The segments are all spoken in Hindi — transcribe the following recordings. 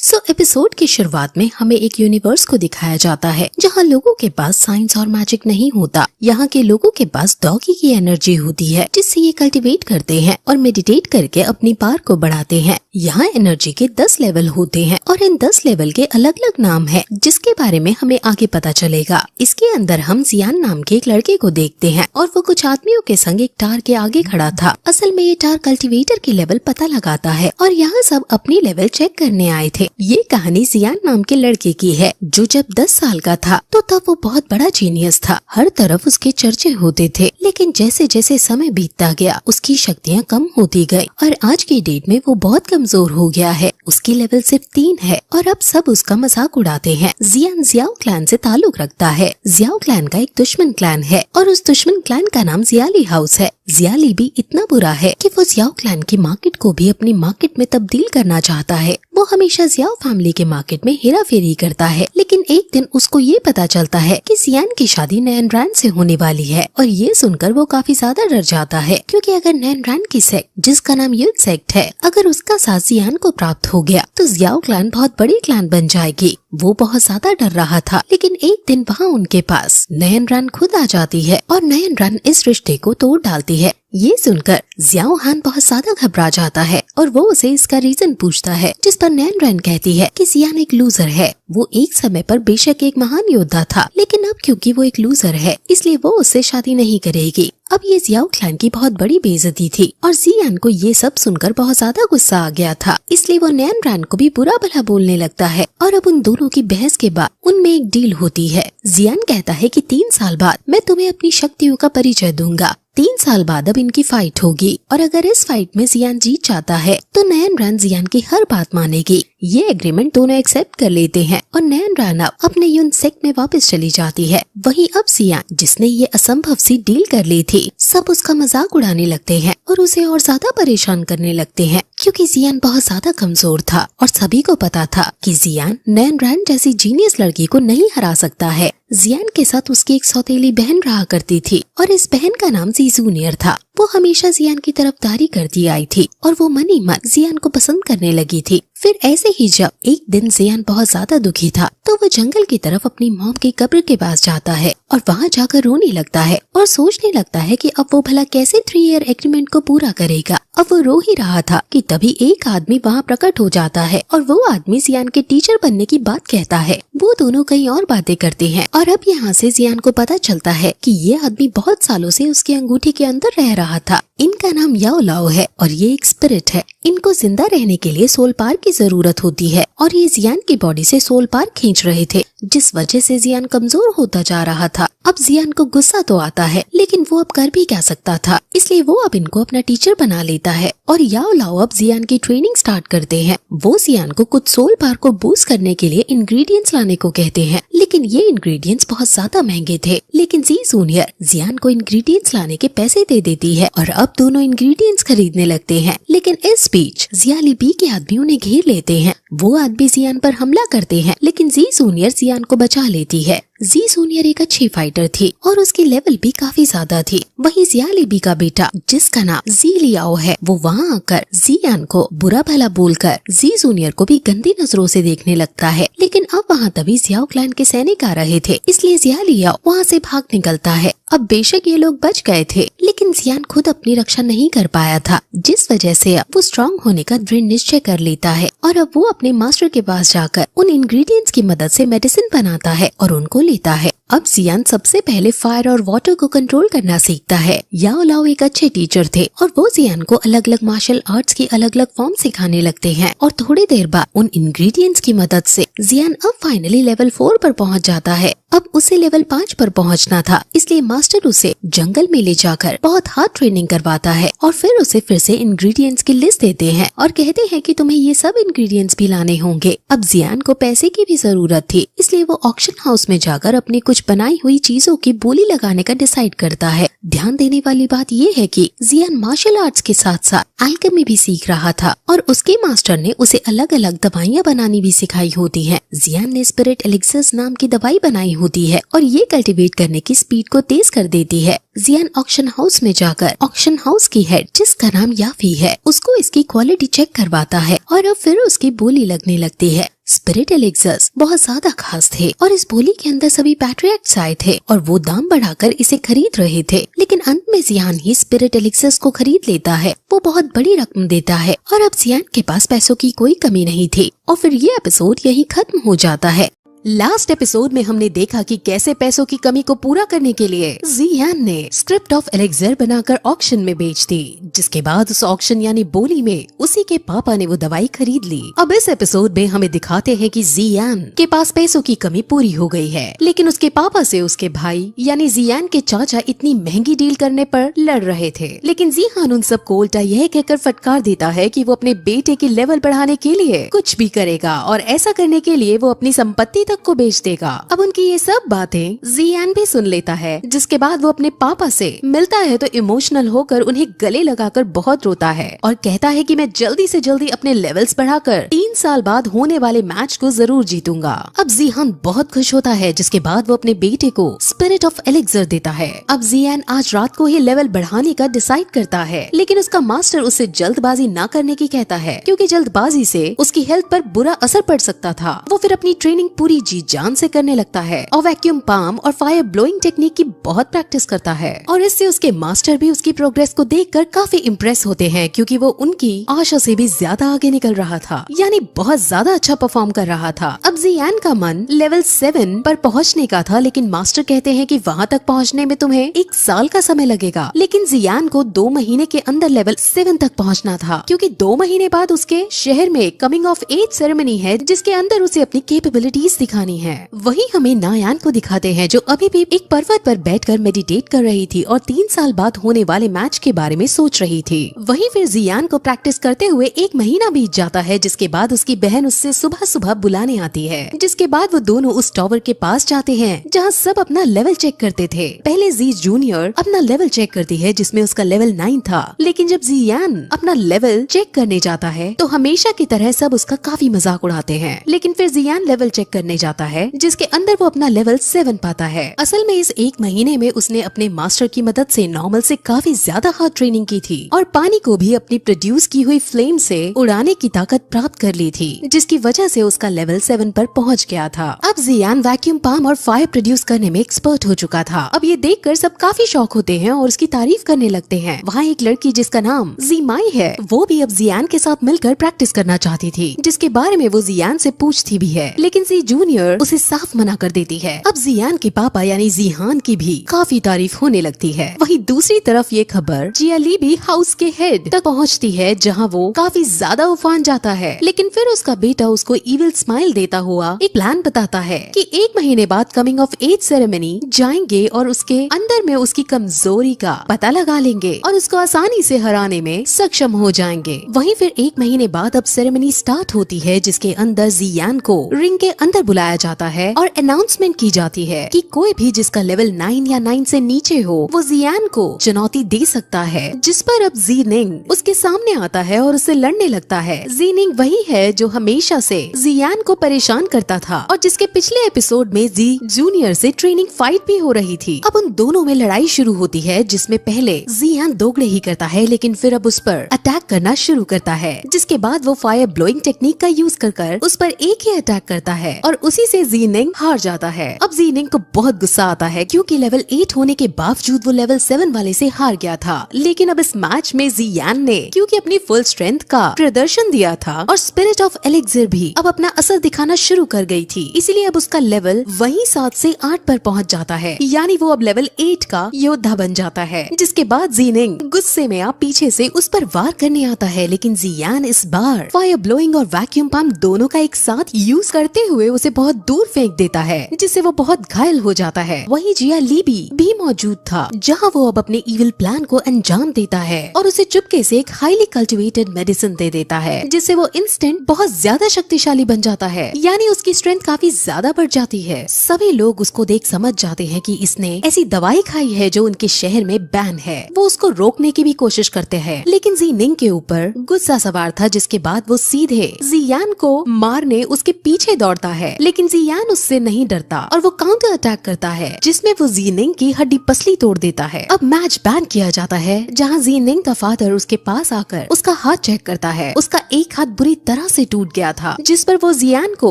एपिसोड की शुरुआत में हमें एक यूनिवर्स को दिखाया जाता है जहाँ लोगों के पास साइंस और मैजिक नहीं होता। यहाँ के लोगों के पास डॉगी की एनर्जी होती है जिससे ये कल्टीवेट करते हैं और मेडिटेट करके अपनी पावर को बढ़ाते हैं। यहाँ एनर्जी के 10 लेवल होते हैं और इन 10 लेवल के अलग अलग नाम है जिसके बारे में हमें आगे पता चलेगा। इसके अंदर हम जियान नाम के एक लड़के को देखते हैं और वो कुछ आदमियों के संग एक टार के आगे खड़ा था। असल में ये टार कल्टीवेटर की लेवल पता लगाता है और यहाँ सब अपनी लेवल चेक करने आए थे। ये कहानी जियान नाम के लड़के की है जो जब 10 साल का था तो तब वो बहुत बड़ा जीनियस था। हर तरफ उसके चर्चे होते थे, लेकिन जैसे जैसे समय बीतता गया उसकी शक्तियाँ कम होती गई और आज की डेट में वो बहुत कमजोर हो गया है। उसकी लेवल सिर्फ 3 है और अब सब उसका मजाक उड़ाते हैं। जियान जियाओ क्लैन से ताल्लुक रखता है। जियाओ क्लैन का एक दुश्मन क्लैन है और उस दुश्मन क्लैन का नाम जियाली हाउस है। जियाली भी इतना बुरा है कि वो जियाओ क्लैन की मार्केट को भी अपनी मार्केट में तब्दील करना चाहता है। वो हमेशा जियाओ फैमिली के मार्केट में हेरा फेरी करता है, लेकिन एक दिन उसको ये पता चलता है कि जियान की शादी नैन रैन से होने वाली है और ये सुनकर वो काफी ज्यादा डर जाता है, क्योंकि अगर नैन रैन की सेक्ट जिसका नाम युद्ध सेक्ट है अगर उसका साथ जियान को प्राप्त हो गया तो जियाओ क्लैन बहुत बड़ी क्लैन बन जाएगी। वो बहुत ज्यादा डर रहा था, लेकिन एक दिन वहाँ उनके पास नैन रैन खुद आ जाती है और नैन रैन इस रिश्ते को तोड़ डालती है। ये सुनकर जियाओ हान बहुत ज्यादा घबरा जाता है और वो उसे इसका रीजन पूछता है, जिस पर नैन रैन कहती है कि जियान एक लूजर है। वो एक समय पर बेशक एक महान योद्धा था, लेकिन अब क्योंकि वो एक लूजर है इसलिए वो उससे शादी नहीं करेगी। अब ये जियाओ क्लैन की बहुत बड़ी बेइज्जती थी और जियान को ये सब सुनकर बहुत ज्यादा गुस्सा आ गया था, इसलिए वो नैन रैन को भी बुरा भला बोलने लगता है। और अब उन दोनों की बहस के बाद उनमें एक डील होती है। जियान कहता है कि 3 साल बाद मैं तुम्हें अपनी शक्तियों का परिचय दूंगा। 3 साल बाद अब इनकी फाइट होगी और अगर इस फाइट में जियान जीत जाता है तो नैन रैन जियान की हर बात मानेगी। ये एग्रीमेंट दोनों एक्सेप्ट कर लेते हैं और नैन रैन अब अपने यून सेक्ट में वापस चली जाती है। वहीं अब जियान जिसने ये असंभव सी डील कर ली थी, सब उसका मजाक उड़ाने लगते हैं और उसे और ज्यादा परेशान करने लगते हैं, क्योंकि जियान बहुत ज्यादा कमजोर था और सभी को पता था कि जियान नैन रैन जैसी जीनियस लड़की को नहीं हरा सकता है। जियान के साथ उसकी एक सौतेली बहन रहा करती थी और इस बहन का नाम जी जूनियर था। वो हमेशा जियान की तरफदारी करती आई थी और वो मन ही मन जियान को पसंद करने लगी थी। फिर ऐसे ही जब एक दिन जियान बहुत ज्यादा दुखी था तो वो जंगल की तरफ अपनी मॉम की कब्र के पास जाता है और वहाँ जाकर रोने लगता है और सोचने लगता है कि अब वो भला कैसे 3 ईयर एग्रीमेंट को पूरा करेगा। अब वो रो ही रहा था कि तभी एक आदमी वहाँ प्रकट हो जाता है और वो आदमी जियान के टीचर बनने की बात कहता है। वो दोनों कई और बातें करते हैं और अब यहाँ से जियान को पता चलता है कि ये आदमी बहुत सालों से उसके अंगूठी के अंदर रह रहा था। इनका नाम याओ लाओ है और ये एक स्पिरिट है। इनको जिंदा रहने के लिए सोल पार की जरूरत होती है और ये जियान की बॉडी से सोल पार खींच रहे थे, जिस वजह से जियान कमजोर होता जा रहा था। अब जियान को गुस्सा तो आता है, लेकिन वो अब कर भी क्या सकता था, इसलिए वो अब इनको अपना टीचर बना लेता है और याओ लाओ अब जियान की ट्रेनिंग स्टार्ट करते हैं। वो जियान को कुछ सोल पार को बूस्ट करने के लिए इंग्रेडिएंट्स लाने को कहते हैं, लेकिन ये इंग्रेडिएंट्स बहुत ज्यादा महंगे थे। लेकिन जी जूनियर जियान को इंग्रेडिएंट्स लाने के पैसे दे देती है और अब दोनों इंग्रेडिएंट्स खरीदने लगते हैं। लेकिन इस बीच जियाली बी के आदमी उन्हें घेर लेते हैं। वो आदमी जियान पर हमला करते हैं, लेकिन जी जूनियर जियान को बचा लेती है। जी जूनियर एक अच्छी फाइटर थी और उसकी लेवल भी काफी ज्यादा थी। वहीं जियाली बी का बेटा जिसका नाम जी लियाओ है, वो वहाँ आकर जियान को बुरा भला बोलकर जी जूनियर को भी गंदी नजरों से देखने लगता है। लेकिन अब वहाँ तभी जियाओ क्लैन के सैनिक आ रहे थे, इसलिए जिया लियाओ वहाँ से भाग निकलता है। अब बेशक ये लोग बच गए थे, लेकिन जियान खुद अपनी रक्षा नहीं कर पाया था, जिस वजह से अब वो स्ट्रांग होने का दृढ़ निश्चय कर लेता है और अब वो अपने मास्टर के पास जाकर उन इंग्रेडिएंट्स की मदद से मेडिसिन बनाता है और उनको लेता है। अब जियान सबसे पहले फायर और वाटर को कंट्रोल करना सीखता है। याओ लाओ एक अच्छे टीचर थे और वो जियान को अलग अलग मार्शल आर्ट्स की अलग अलग फॉर्म सिखाने लगते हैं और थोड़ी देर बाद उन इंग्रेडिएंट्स की मदद से जियान अब फाइनली लेवल 4 पर पहुंच जाता है। अब उसे लेवल 5 पर पहुंचना था, इसलिए मास्टर उसे जंगल में ले जाकर बहुत हार्ड ट्रेनिंग करवाता है और फिर उसे फिर से इंग्रेडिएंट्स की लिस्ट देते हैं और कहते हैं कि तुम्हें ये सब इंग्रेडिएंट्स भी लाने होंगे। अब जियान को पैसे की भी जरूरत थी, इसलिए वो ऑक्शन हाउस में जाकर अपनी कुछ बनाई हुई चीजों की बोली लगाने का डिसाइड करता है। ध्यान देने वाली बात ये है कि जियान मार्शल आर्ट्स के साथ साथ एल्केमी भी सीख रहा था और उसके मास्टर ने उसे अलग अलग दवाइयाँ बनानी भी सिखाई होती हैं। जियान ने स्पिरिट एलिक्सर्स नाम की दवाई बनाई होती है और ये कल्टीवेट करने की स्पीड को तेज कर देती है। जियान ऑक्शन हाउस में जाकर ऑक्शन हाउस की हेड, जिसका नाम याफी है, उसको इसकी क्वालिटी चेक करवाता है और अब फिर उसकी बोली लगने लगती है। स्पिरिट एलिक्सर्स बहुत ज्यादा खास थे और इस बोली के अंदर सभी पैट्रियट्स आए थे और वो दाम बढ़ाकर इसे खरीद रहे थे, लेकिन अंत में जियान ही स्पिरिट एलिक्सर्स को खरीद लेता है। वो बहुत बड़ी रकम देता है और अब जियान के पास पैसों की कोई कमी नहीं थी और फिर ये एपिसोड यही खत्म हो जाता है। लास्ट एपिसोड में हमने देखा कि कैसे पैसों की कमी को पूरा करने के लिए जियान ने स्क्रिप्ट ऑफ एलेक्सर बनाकर ऑक्शन में बेच दी, जिसके बाद उस ऑक्शन यानी बोली में उसी के पापा ने वो दवाई खरीद ली। अब इस एपिसोड में हमें दिखाते हैं कि जियान के पास पैसों की कमी पूरी हो गई है, लेकिन उसके पापा से उसके भाई यानी जियान के चाचा इतनी महंगी डील करने पर लड़ रहे थे, लेकिन जियान उन सबको उल्टा यह कहकर फटकार देता है कि वो अपने बेटे की लेवल बढ़ाने के लिए कुछ भी करेगा और ऐसा करने के लिए वो अपनी संपत्ति को बेच देगा। अब उनकी ये सब बातें जियान भी सुन लेता है, जिसके बाद वो अपने पापा से मिलता है तो इमोशनल होकर उन्हें गले लगाकर बहुत रोता है और कहता है कि मैं जल्दी से जल्दी अपने लेवल्स बढ़ाकर 3 साल बाद होने वाले मैच को जरूर जीतूंगा। अब जियान बहुत खुश होता है, जिसके बाद वो अपने बेटे को स्पिरिट ऑफ एलेक्सर देता है। अब जियान आज रात को ही लेवल बढ़ाने का डिसाइड करता है, लेकिन उसका मास्टर उसे जल्दबाजी ना करने की कहता है, क्योंकि जल्दबाजी से उसकी हेल्थ पर बुरा असर पड़ सकता था। वो फिर अपनी ट्रेनिंग पूरी जी जान से करने लगता है और वैक्यूम पाम और फायर ब्लोइंग टेक्निक की बहुत प्रैक्टिस करता है और इससे उसके मास्टर भी उसकी प्रोग्रेस को देखकर काफी इम्प्रेस होते हैं, क्योंकि वो उनकी आशा से भी ज्यादा आगे निकल रहा था, यानी बहुत ज्यादा अच्छा परफॉर्म कर रहा था। अब जियान का मन लेवल 7 पर पहुंचने का था, लेकिन मास्टर कहते हैं कि वहां तक पहुंचने में तुम्हें 1 साल का समय लगेगा, लेकिन जियान को 2 महीने के अंदर लेवल 7 तक पहुंचना था, क्योंकि 2 महीने बाद उसके शहर में कमिंग ऑफ एज सेरेमनी है, जिसके अंदर उसे अपनी कैपेबिलिटीज दिखानी है। वही हमें नायान को दिखाते हैं, जो अभी भी एक पर्वत पर बैठकर मेडिटेट कर रही थी और 3 साल बाद होने वाले मैच के बारे में सोच रही थी। वहीं फिर जियान को प्रैक्टिस करते हुए 1 महीना बीत जाता है, जिसके बाद उसकी बहन उससे सुबह सुबह बुलाने आती है, जिसके बाद वो दोनों उस टावर के पास जाते हैं जहाँ सब अपना लेवल चेक करते थे। पहले जी जूनियर अपना लेवल चेक करती है, जिसमें उसका लेवल 9 था, लेकिन जब जियान अपना लेवल चेक करने जाता है तो हमेशा की तरह सब उसका काफी मजाक उड़ाते हैं, लेकिन फिर जियान लेवल चेक करने जाता है, जिसके अंदर वो अपना लेवल 7 पाता है। असल में इस 1 महीने में उसने अपने मास्टर की मदद से नॉर्मल से काफी ज्यादा हार्ड ट्रेनिंग की थी और पानी को भी अपनी प्रोड्यूस की हुई फ्लेम से उड़ाने की ताकत प्राप्त कर ली थी, जिसकी वजह से उसका लेवल 7 पर पहुंच गया था। अब जियान वैक्यूम पाम और फायर प्रोड्यूस करने में एक्सपर्ट हो चुका था। अब ये देखकर सब काफी शौक होते हैं और उसकी तारीफ करने लगते हैं। वहाँ एक लड़की जिसका नाम जीमाई है, वो भी अब जियान के साथ मिलकर प्रैक्टिस करना चाहती थी, जिसके बारे में वो जियान से पूछती भी है, लेकिन जी जूनियर उसे साफ मना कर देती है। अब जियान के पापा यानी जिहान की भी काफी तारीफ होने लगती है। वहीं दूसरी तरफ ये खबर जियाली भी हाउस के हेड तक पहुंचती है, जहां वो काफी ज्यादा उफान जाता है, लेकिन फिर उसका बेटा उसको इविल स्माइल देता हुआ एक प्लान बताता है कि 1 महीने बाद कमिंग ऑफ एज सेरेमनी जाएंगे और उसके अंदर में उसकी कमजोरी का पता लगा लेंगे और उसको आसानी से हराने में सक्षम हो जाएंगे। वहीं फिर 1 महीने बाद अब सेरेमनी स्टार्ट होती है, जिसके अंदर जियान को रिंग के अंदर बुलाया जाता है और अनाउंसमेंट की जाती है कि कोई भी जिसका लेवल 9 या 9 से नीचे हो वो जियान को चुनौती दे सकता है, जिस पर अब जीनिंग उसके सामने आता है और उससे लड़ने लगता है। जीनिंग वही है जो हमेशा से जियान को परेशान करता था और जिसके पिछले एपिसोड में जी जूनियर से ट्रेनिंग फाइट भी हो रही थी। अब उन दोनों में लड़ाई शुरू होती है, जिसमें पहले जियान दोगले ही करता है, लेकिन फिर अब उस पर अटैक करना शुरू करता है, जिसके बाद वो फायर ब्लोइंग टेक्निक का यूज कर उस पर एक ही अटैक करता है और उसी से जीनिंग हार जाता है। अब जीनिंग को बहुत गुस्सा आता है, क्योंकि लेवल 8 होने के बावजूद वो लेवल 7 वाले से हार गया था, लेकिन अब इस मैच में जियान ने क्योंकि अपनी फुल स्ट्रेंथ का प्रदर्शन दिया था और स्पिरिट ऑफ एलेक्सर भी अब अपना असर दिखाना शुरू कर गई थी, इसीलिए अब उसका लेवल वही 7 से 8 पर पहुंच जाता है, यानी वो अब लेवल 8 का योद्धा बन जाता है। जिसके बाद जीनिंग गुस्से में आप पीछे से उस पर वार करने आता है, लेकिन जियान इस बार फायर ब्लोइंग और वैक्यूम पंप दोनों का एक साथ यूज करते हुए उसे बहुत दूर फेंक देता है, जिससे वो बहुत घायल हो जाता है। वहीं जिया लीबी भी मौजूद था, जहाँ वो अब अपने इविल प्लान को अंजाम देता है और उसे चुपके से एक हाईली कल्टिवेटेड मेडिसिन दे देता है, जिससे वो इंस्टेंट बहुत ज्यादा शक्तिशाली बन जाता है, यानी उसकी स्ट्रेंथ काफी ज्यादा बढ़ जाती है। सभी लोग उसको देख समझ जाते हैं कि इसने ऐसी दवाई खाई है जो उनके शहर में बैन है। वो उसको रोकने की भी कोशिश करते हैं, लेकिन ज़ीनिंग के ऊपर गुस्सा सवार था, जिसके बाद वो सीधे जियान को मारने उसके पीछे दौड़ता है। लेकिन जियान उससे नहीं डरता और वो काउंटर अटैक करता है, जिसमें वो ज़ीनिंग की हड्डी पसली तोड़ देता है। अब मैच बैन किया जाता है, जहाँ ज़ीनिंग का फादर उसके पास आकर उसका हाथ चेक करता है। उसका एक हाथ बुरी तरह से टूट गया था, जिस पर वो जियान को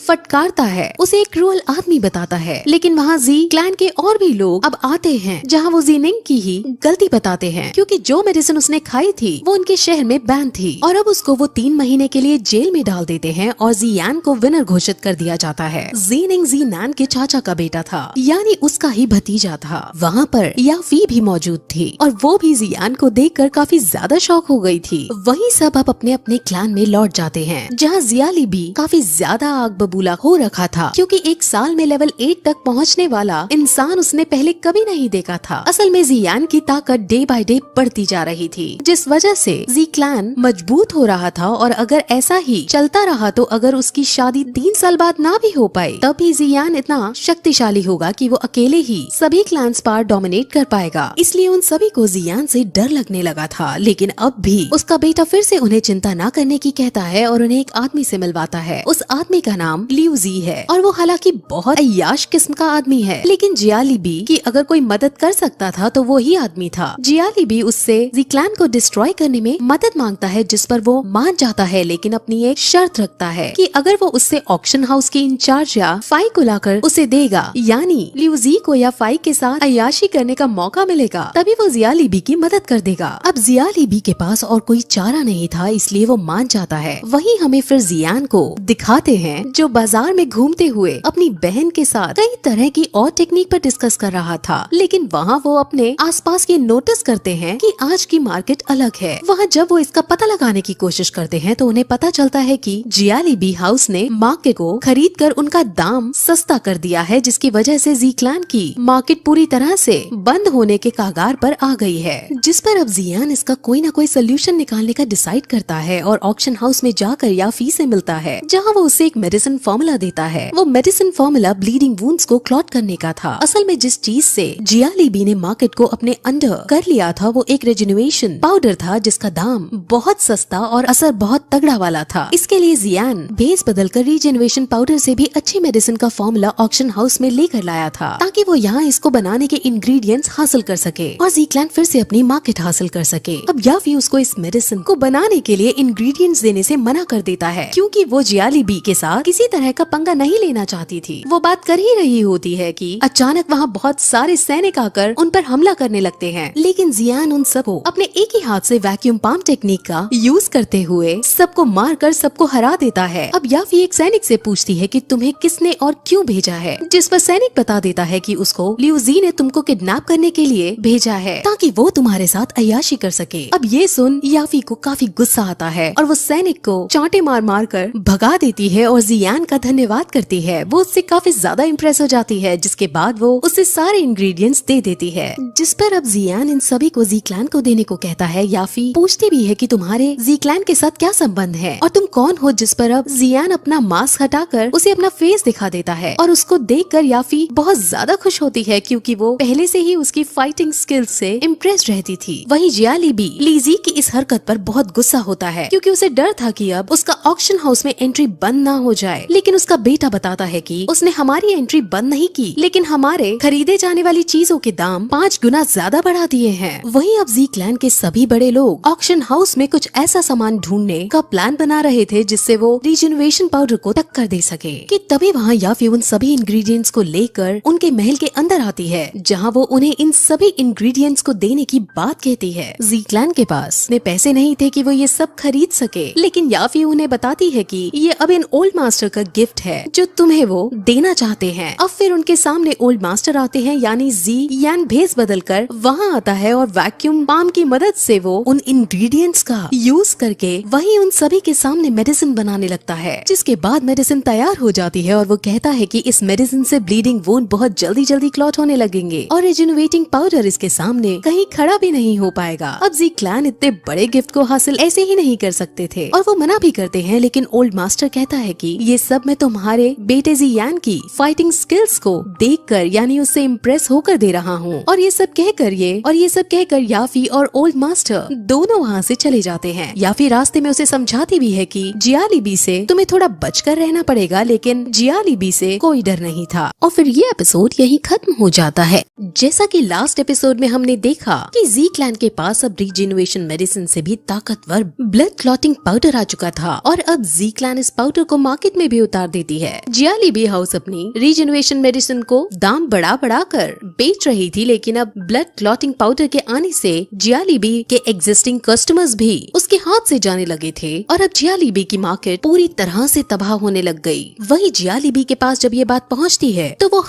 फटकारता है, उसे एक क्रूअल आदमी बताता है। लेकिन वहाँ जी क्लैन के और भी लोग अब आते हैं, जहाँ वो ज़ीनिंग की ही गलती बताते हैं, क्योंकि जो मेडिसिन उसने खाई थी वो उनके शहर में बैन थी और अब उसको वो 3 महीने के लिए जेल में डाल देते हैं और जियान को विनर घोषित कर दिया जाता है। ज़ीनिंग ज़ीनान के चाचा का बेटा था, यानी उसका ही भतीजा था। वहाँ पर याफी भी मौजूद थी और वो भी जियान को देखकर काफी ज्यादा शॉक हो गई थी। वहीं सब अब अपने अपने क्लैन में लौट जाते हैं, जहाँ जियाली भी काफी ज्यादा आग बबूला हो रखा था, क्योंकि एक साल में लेवल 8 तक पहुँचने वाला इंसान उसने पहले कभी नहीं देखा था। असल में जियान की ताकत डे बाय डे बढ़ती जा रही थी, जिस वजह से जी क्लैन मजबूत हो रहा था और अगर ऐसा ही चलता रहा तो अगर उसकी शादी 3 साल बाद ना भी हो पाई, तब भी जियान इतना शक्तिशाली होगा कि वो अकेले ही सभी क्लैंस पर डोमिनेट कर पाएगा। इसलिए उन सभी को जियान से डर लगने लगा था। लेकिन अब भी उसका बेटा फिर से उन्हें चिंता न करने की कहता है और उन्हें एक आदमी से मिलवाता है। उस आदमी का नाम लियू जी है और वो हालांकि बहुत अय्याश किस्म का आदमी है, लेकिन जियाली बी की अगर कोई मदद कर सकता था तो वो ही आदमी था। जियाली बी उससे जी क्लैन को डिस्ट्रॉय करने में मदद मांगता है, जिस पर वो मान जाता है, लेकिन अपनी एक शर्त रखता है कि अगर वो उससे ऑक्शन हाउस के इंचार्ज या फाई को लाकर उसे देगा, यानी लियू जी को या फाई के साथ अय्याशी करने का मौका मिलेगा, तभी वो जियाली बी की मदद कर देगा। अब जियाली बी के पास और कोई चारा नहीं था, इसलिए वो मान जाता है। वहीं हमें फिर जियान को दिखाते हैं, जो बाजार में घूमते हुए अपनी बहन के साथ कई तरह की और टेक्निक पर डिस्कस कर रहा था। लेकिन वहाँ वो अपने आसपास ये नोटिस करते हैं कि आज की मार्केट अलग है। वहाँ जब वो इसका पता लगाने की कोशिश करते हैं तो उन्हें पता चलता है कि जियाली बी हाउस ने मार्केट को खरीद कर उनका दाम सस्ता कर दिया है, जिसकी वजह से जी क्लैन की मार्केट पूरी तरह से बंद होने के कागार पर आ गई है। जिस पर अब जियान इसका कोई ना कोई सोल्यूशन निकालने का डिसाइड करता है और ऑक्शन हाउस में जाकर याफी से मिलता है, जहाँ वो उसे एक मेडिसिन फॉर्मूला देता है। वो मेडिसिन फॉर्मूला ब्लीडिंग वुंड्स को क्लॉट करने का था। असल में जिस चीज से जियाली बी ने मार्केट को अपने अंडर कर लिया था वो एक रेजिनुएशन पाउडर था, जिसका दाम बहुत सस्ता और असर बहुत तगड़ा वाला था। इसके लिए जियान भेस बदलकर रीजेनुएशन पाउडर से भी अच्छी मेडिसिन का फॉर्मूला ऑक्शन हाउस में लेकर लाया था, ताकि वो यहाँ इसको बनाने के इंग्रेडिएंट्स हासिल कर सके और जी क्लैन फिर से अपनी मार्केट हासिल कर सके। अब याफी उसको इस मेडिसिन को बनाने के लिए इंग्रेडिएंट्स देने से मना कर देता है, क्योंकि वो जियाली बी के साथ किसी तरह का पंगा नहीं लेना चाहती थी। वो बात कर ही रही होती है कि अचानक वहाँ बहुत सारे सैनिक आकर उन पर हमला करने लगते हैं, लेकिन जियान उन सबको अपने एक ही हाथ से वैक्यूम पंप टेक्निक का यूज करते हुए सबको मारकर सबको हरा देता है। अब याफी एक सैनिक से पूछती है कि तुम्हें किसने और क्यों भेजा है, जिस पर सैनिक बता देता है कि उसको लियू जी ने तुमको किडनैप करने के लिए भेजा है, ताकि वो तुम्हारे साथ अय्याशी कर सके। अब ये सुन याफी को काफी गुस्सा आता है और वो सैनिक को चांटे मार मार कर भगा देती है और जियान का धन्यवाद करती है। वो उससे काफी ज्यादा इम्प्रेस हो जाती है, जिसके बाद वो उससे सारे इंग्रेडिएंट्स दे देती है, जिस पर अब जियान इन सभी को जी क्लैन को देने को कहता है। याफी पूछती भी है कि तुम्हारे जी क्लैन के साथ क्या संबंध है और तुम कौन हो, जिस पर अब जियान अपना मास्क हटाकर उसे अपना फेस दिखा देता है और उसको देखकर याफी बहुत ज्यादा खुश होती है, क्योंकि वो पहले से ही उसकी फाइटिंग स्किल्स से इम्प्रेस्ड रहती थी। वहीं जियाली बी लीजी की इस हरकत पर बहुत गुस्सा होता है, क्योंकि उसे डर था कि अब उसका ऑक्शन हाउस में एंट्री बंद ना हो जाए। लेकिन उसका बेटा बताता है कि उसने हमारी एंट्री बंद नहीं की, लेकिन हमारे खरीदे जाने वाली चीजों के दाम 5 गुना ज्यादा बढ़ा दिए हैं। वहीं अब जी क्लैन के सभी बड़े लोग ऑक्शन हाउस में कुछ ऐसा सामान ढूंढने का प्लान बना रहे थे जिससे वो रीजेनुएशन पाउडर को टक्कर दे सके। कि तभी वहाँ याफी उन सभी इंग्रेडिएंट्स को लेकर उनके महल के अंदर आती है, जहाँ वो उन्हें इन सभी इंग्रेडिएंट्स को देने की बात कहती है। जी क्लैन के पास में पैसे नहीं थे कि वो ये सब खरीद सके, लेकिन याफी उन्हें बताती है कि ये अब इन ओल्ड मास्टर का गिफ्ट है जो तुम्हें वो देना चाहते हैं। अब फिर उनके सामने ओल्ड मास्टर आते हैं, यानी जी यान भेस बदलकर वहाँ आता है और वैक्यूम पंप की मदद से वो उन इंग्रेडिएंट्स का यूज करके वही उन सभी के सामने मेडिसिन बनाने लगता है, जिसके बाद मेडिसिन तैयार हो जाती है और वो कहता है कि इस मेडिसिन से ब्लीडिंग वुंड बहुत जल्दी क्लॉट होने लगेंगे और रिजेनरेटिंग पाउडर इसके सामने कहीं खड़ा भी नहीं हो पाएगा। अब जी क्लैन इतने बड़े गिफ्ट को हासिल ऐसे ही नहीं कर सकते थे और वो मना भी करते हैं, लेकिन ओल्ड मास्टर कहता है कि ये सब मैं तुम्हारे बेटे जी यान की फाइटिंग स्किल्स को देखकर यानी उससे इम्प्रेस होकर दे रहा हूँ। और ये सब कहकर याफी और ओल्ड मास्टर दोनों वहाँ से चले जाते हैं। याफी रास्ते में उसे समझाती भी है कि जियालीबी से तुम्हें थोड़ा बचकर रहना पड़ेगा, लेकिन जियालीबी से कोई डर नहीं था। और फिर ये एपिसोड यही खत्म हो जाता है। जैसा कि लास्ट एपिसोड में हमने देखा कि जी क्लैन के पास अब रीजेनरेशन मेडिसिन से भी ताकतवर ब्लड क्लॉटिंग पाउडर आ चुका था और अब जी क्लैन इस पाउडर को मार्केट में भी उतार देती है। जियालीबी हाउस अपनी रीजेनरेशन मेडिसिन को दाम बढ़ा कर बेच रही थी, लेकिन अब ब्लड क्लॉटिंग पाउडर के आने से जियालीबी के एग्जिस्टिंग कस्टमर्स भी उसके हाथ से जाने लगे थे और अब जियालीबी की मार्केट पूरी तरह से तबाह होने लग गई। वही जियालीबी के पास जब ये बात पहुंचती है तो वो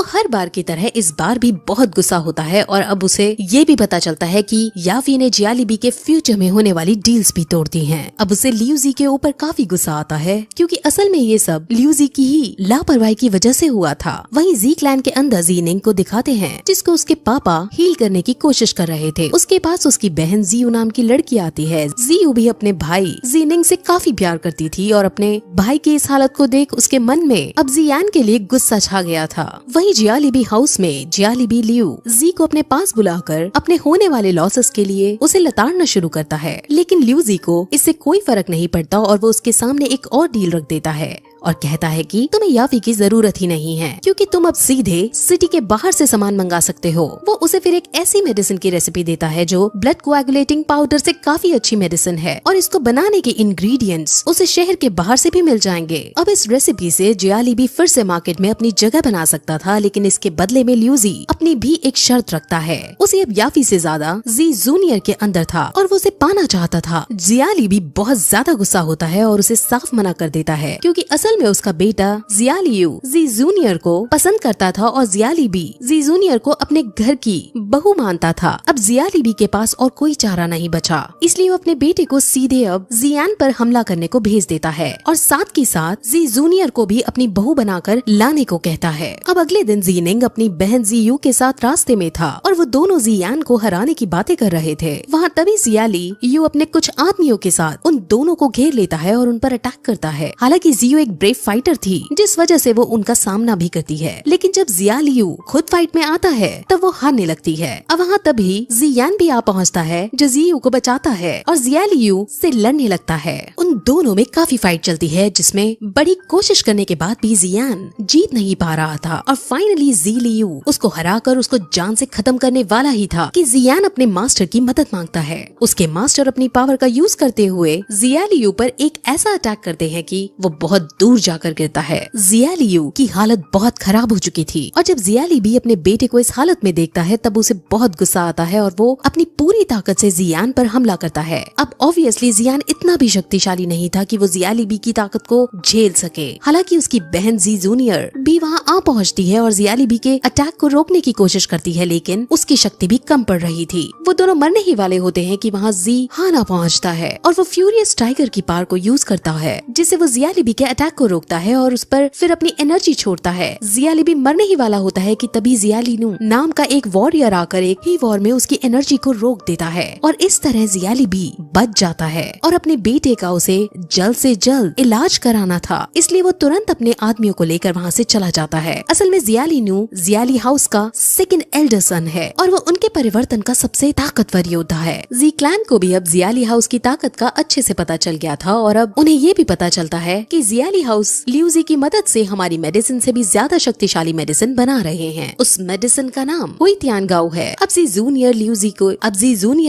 हर बार की तरह इस बार भी बहुत गुस्सा होता है और अब उसे ये भी पता चलता है कि याफी ने जियालीबी के फ्यूचर में होने वाली डील्स भी तोड़ दी हैं। अब उसे लियूजी के ऊपर काफी गुस्सा आता है क्योंकि असल में ये सब लियूजी की ही लापरवाही की वजह से हुआ था। वहीं जी क्लैन के अंदर जीनिंग को दिखाते हैं जिसको उसके पापा हील करने की कोशिश कर रहे थे। उसके पास उसकी बहन जियू नाम की लड़की आती है। जियू भी अपने भाई जीनिंग से काफी प्यार करती थी और अपने भाई की इस हालत को देख उसके मन में अब जियान के लिए गुस्सा छा गया था। वहीं जियालीबी हाउस में जियालीबी लियू जी को अपने पास बुलाकर अपने होने वाले लॉसेस के लिए उसे लताड़ना शुरू करता है, लेकिन लियू जी को इससे कोई फर्क नहीं पड़ता और वो उसके सामने एक और डील रख देता है और कहता है कि तुम्हें याफी की जरूरत ही नहीं है क्योंकि तुम अब सीधे सिटी के बाहर से सामान मंगा सकते हो। वो उसे फिर एक ऐसी मेडिसिन की रेसिपी देता है जो ब्लड कोएगुलेटिंग पाउडर से काफी अच्छी मेडिसिन है और इसको बनाने के इंग्रेडिएंट्स उसे शहर के बाहर से भी मिल जाएंगे। अब इस रेसिपी से जियालीबी फिर से मार्केट में अपनी जगह बना सकता था, लेकिन इसके बदले में लियूजी अपनी भी एक शर्त रखता है। उसे अब याफी से ज्यादा जी जूनियर के अंदर था और वो उसे पाना चाहता था। जियालीबी बहुत ज्यादा गुस्सा होता है और उसे साफ मना कर देता है क्योंकि असल में उसका बेटा जियालियू जी जूनियर को पसंद करता था और जियालीबी जी जूनियर को अपने घर की बहू मानता था। अब जियालीबी के पास और कोई चारा नहीं बचा, इसलिए वो अपने बेटे को सीधे अब जियान पर हमला करने को भेज देता है और साथ के साथ जी जूनियर को भी अपनी बहू बनाकर लाने को कहता है। अब अगले दिन जीनिंग अपनी बहन जियू के साथ रास्ते में था और वो दोनों जियान को हराने की बातें कर रहे थे। वहाँ तभी जियाली यू अपने कुछ आदमियों के साथ उन दोनों को घेर लेता है और उन पर अटैक करता है। हालांकि जियू एक ब्रेव फाइटर थी जिस वजह से वो उनका सामना भी करती है, लेकिन जब जियालियू खुद फाइट में आता है तब वो हारने लगती है। अब वहाँ तभी जियान भी आ पहुँचता है जो जियू को बचाता है और जियालियू से लड़ने लगता है। उन दोनों में काफी फाइट चलती है जिसमें बड़ी कोशिश करने के बाद भी जियान जीत नहीं पा रहा था और फाइनली जियालियू उसको हराकर उसको जान से खत्म करने वाला ही था कि जियान अपने मास्टर की मदद मांगता है। उसके मास्टर अपनी पावर का यूज करते हुए जियालियू पर एक ऐसा अटैक करते हैं कि वो बहुत दूर जाकर गिरता है। जियालियू की हालत बहुत खराब हो चुकी थी और जब जियालीबी अपने बेटे को इस हालत में देखता है तब उसे बहुत गुस्सा आता है और वो अपनी पूरी ताकत से जियान पर हमला करता है। अब ऑब्वियसली जियान इतना भी शक्तिशाली नहीं था कि वो जियालीबी की ताकत को झेल सके। हालांकि उसकी बहन जी जूनियर भी वहाँ आ पहुँचती है और जियालीबी के अटैक को रोकने की कोशिश करती है, लेकिन उसकी शक्ति भी कम पड़ रही थी। वो दोनों मरने ही वाले होते हैं कि वहाँ जी हाना पहुँचता है और वो फ्यूरियस टाइगर की पावर को यूज करता है जिससे वो जियालीबी के अटैक को रोकता है और उस पर फिर अपनी एनर्जी छोड़ता है। जियालीबी मरने ही वाला होता है कि तभी जियालीनू नाम का एक वॉरियर आकर एक ही वॉर में उसकी एनर्जी को रोक देता है और इस तरह जियालीबी बच जाता है और अपने बेटे का उसे जल्द से जल्द इलाज कराना था, इसलिए वो तुरंत अपने आदमियों को लेकर वहाँ से चला जाता है। असल में जियालीनू जियाली हाउस का सेकंड एल्डर सन है और वो उनके परिवर्तन का सबसे ताकतवर योद्धा है। जी क्लैन को भी अब जियाली हाउस की ताकत का अच्छे से पता चल गया था और अब उन्हें ये भी पता चलता है कि जियाली हाउस लियूजी की मदद से हमारी मेडिसिन से भी ज्यादा शक्तिशाली मेडिसिन बना रहे हैं। उस मेडिसिन का नाम हुईतियानगाओ है। अब जी जूनियर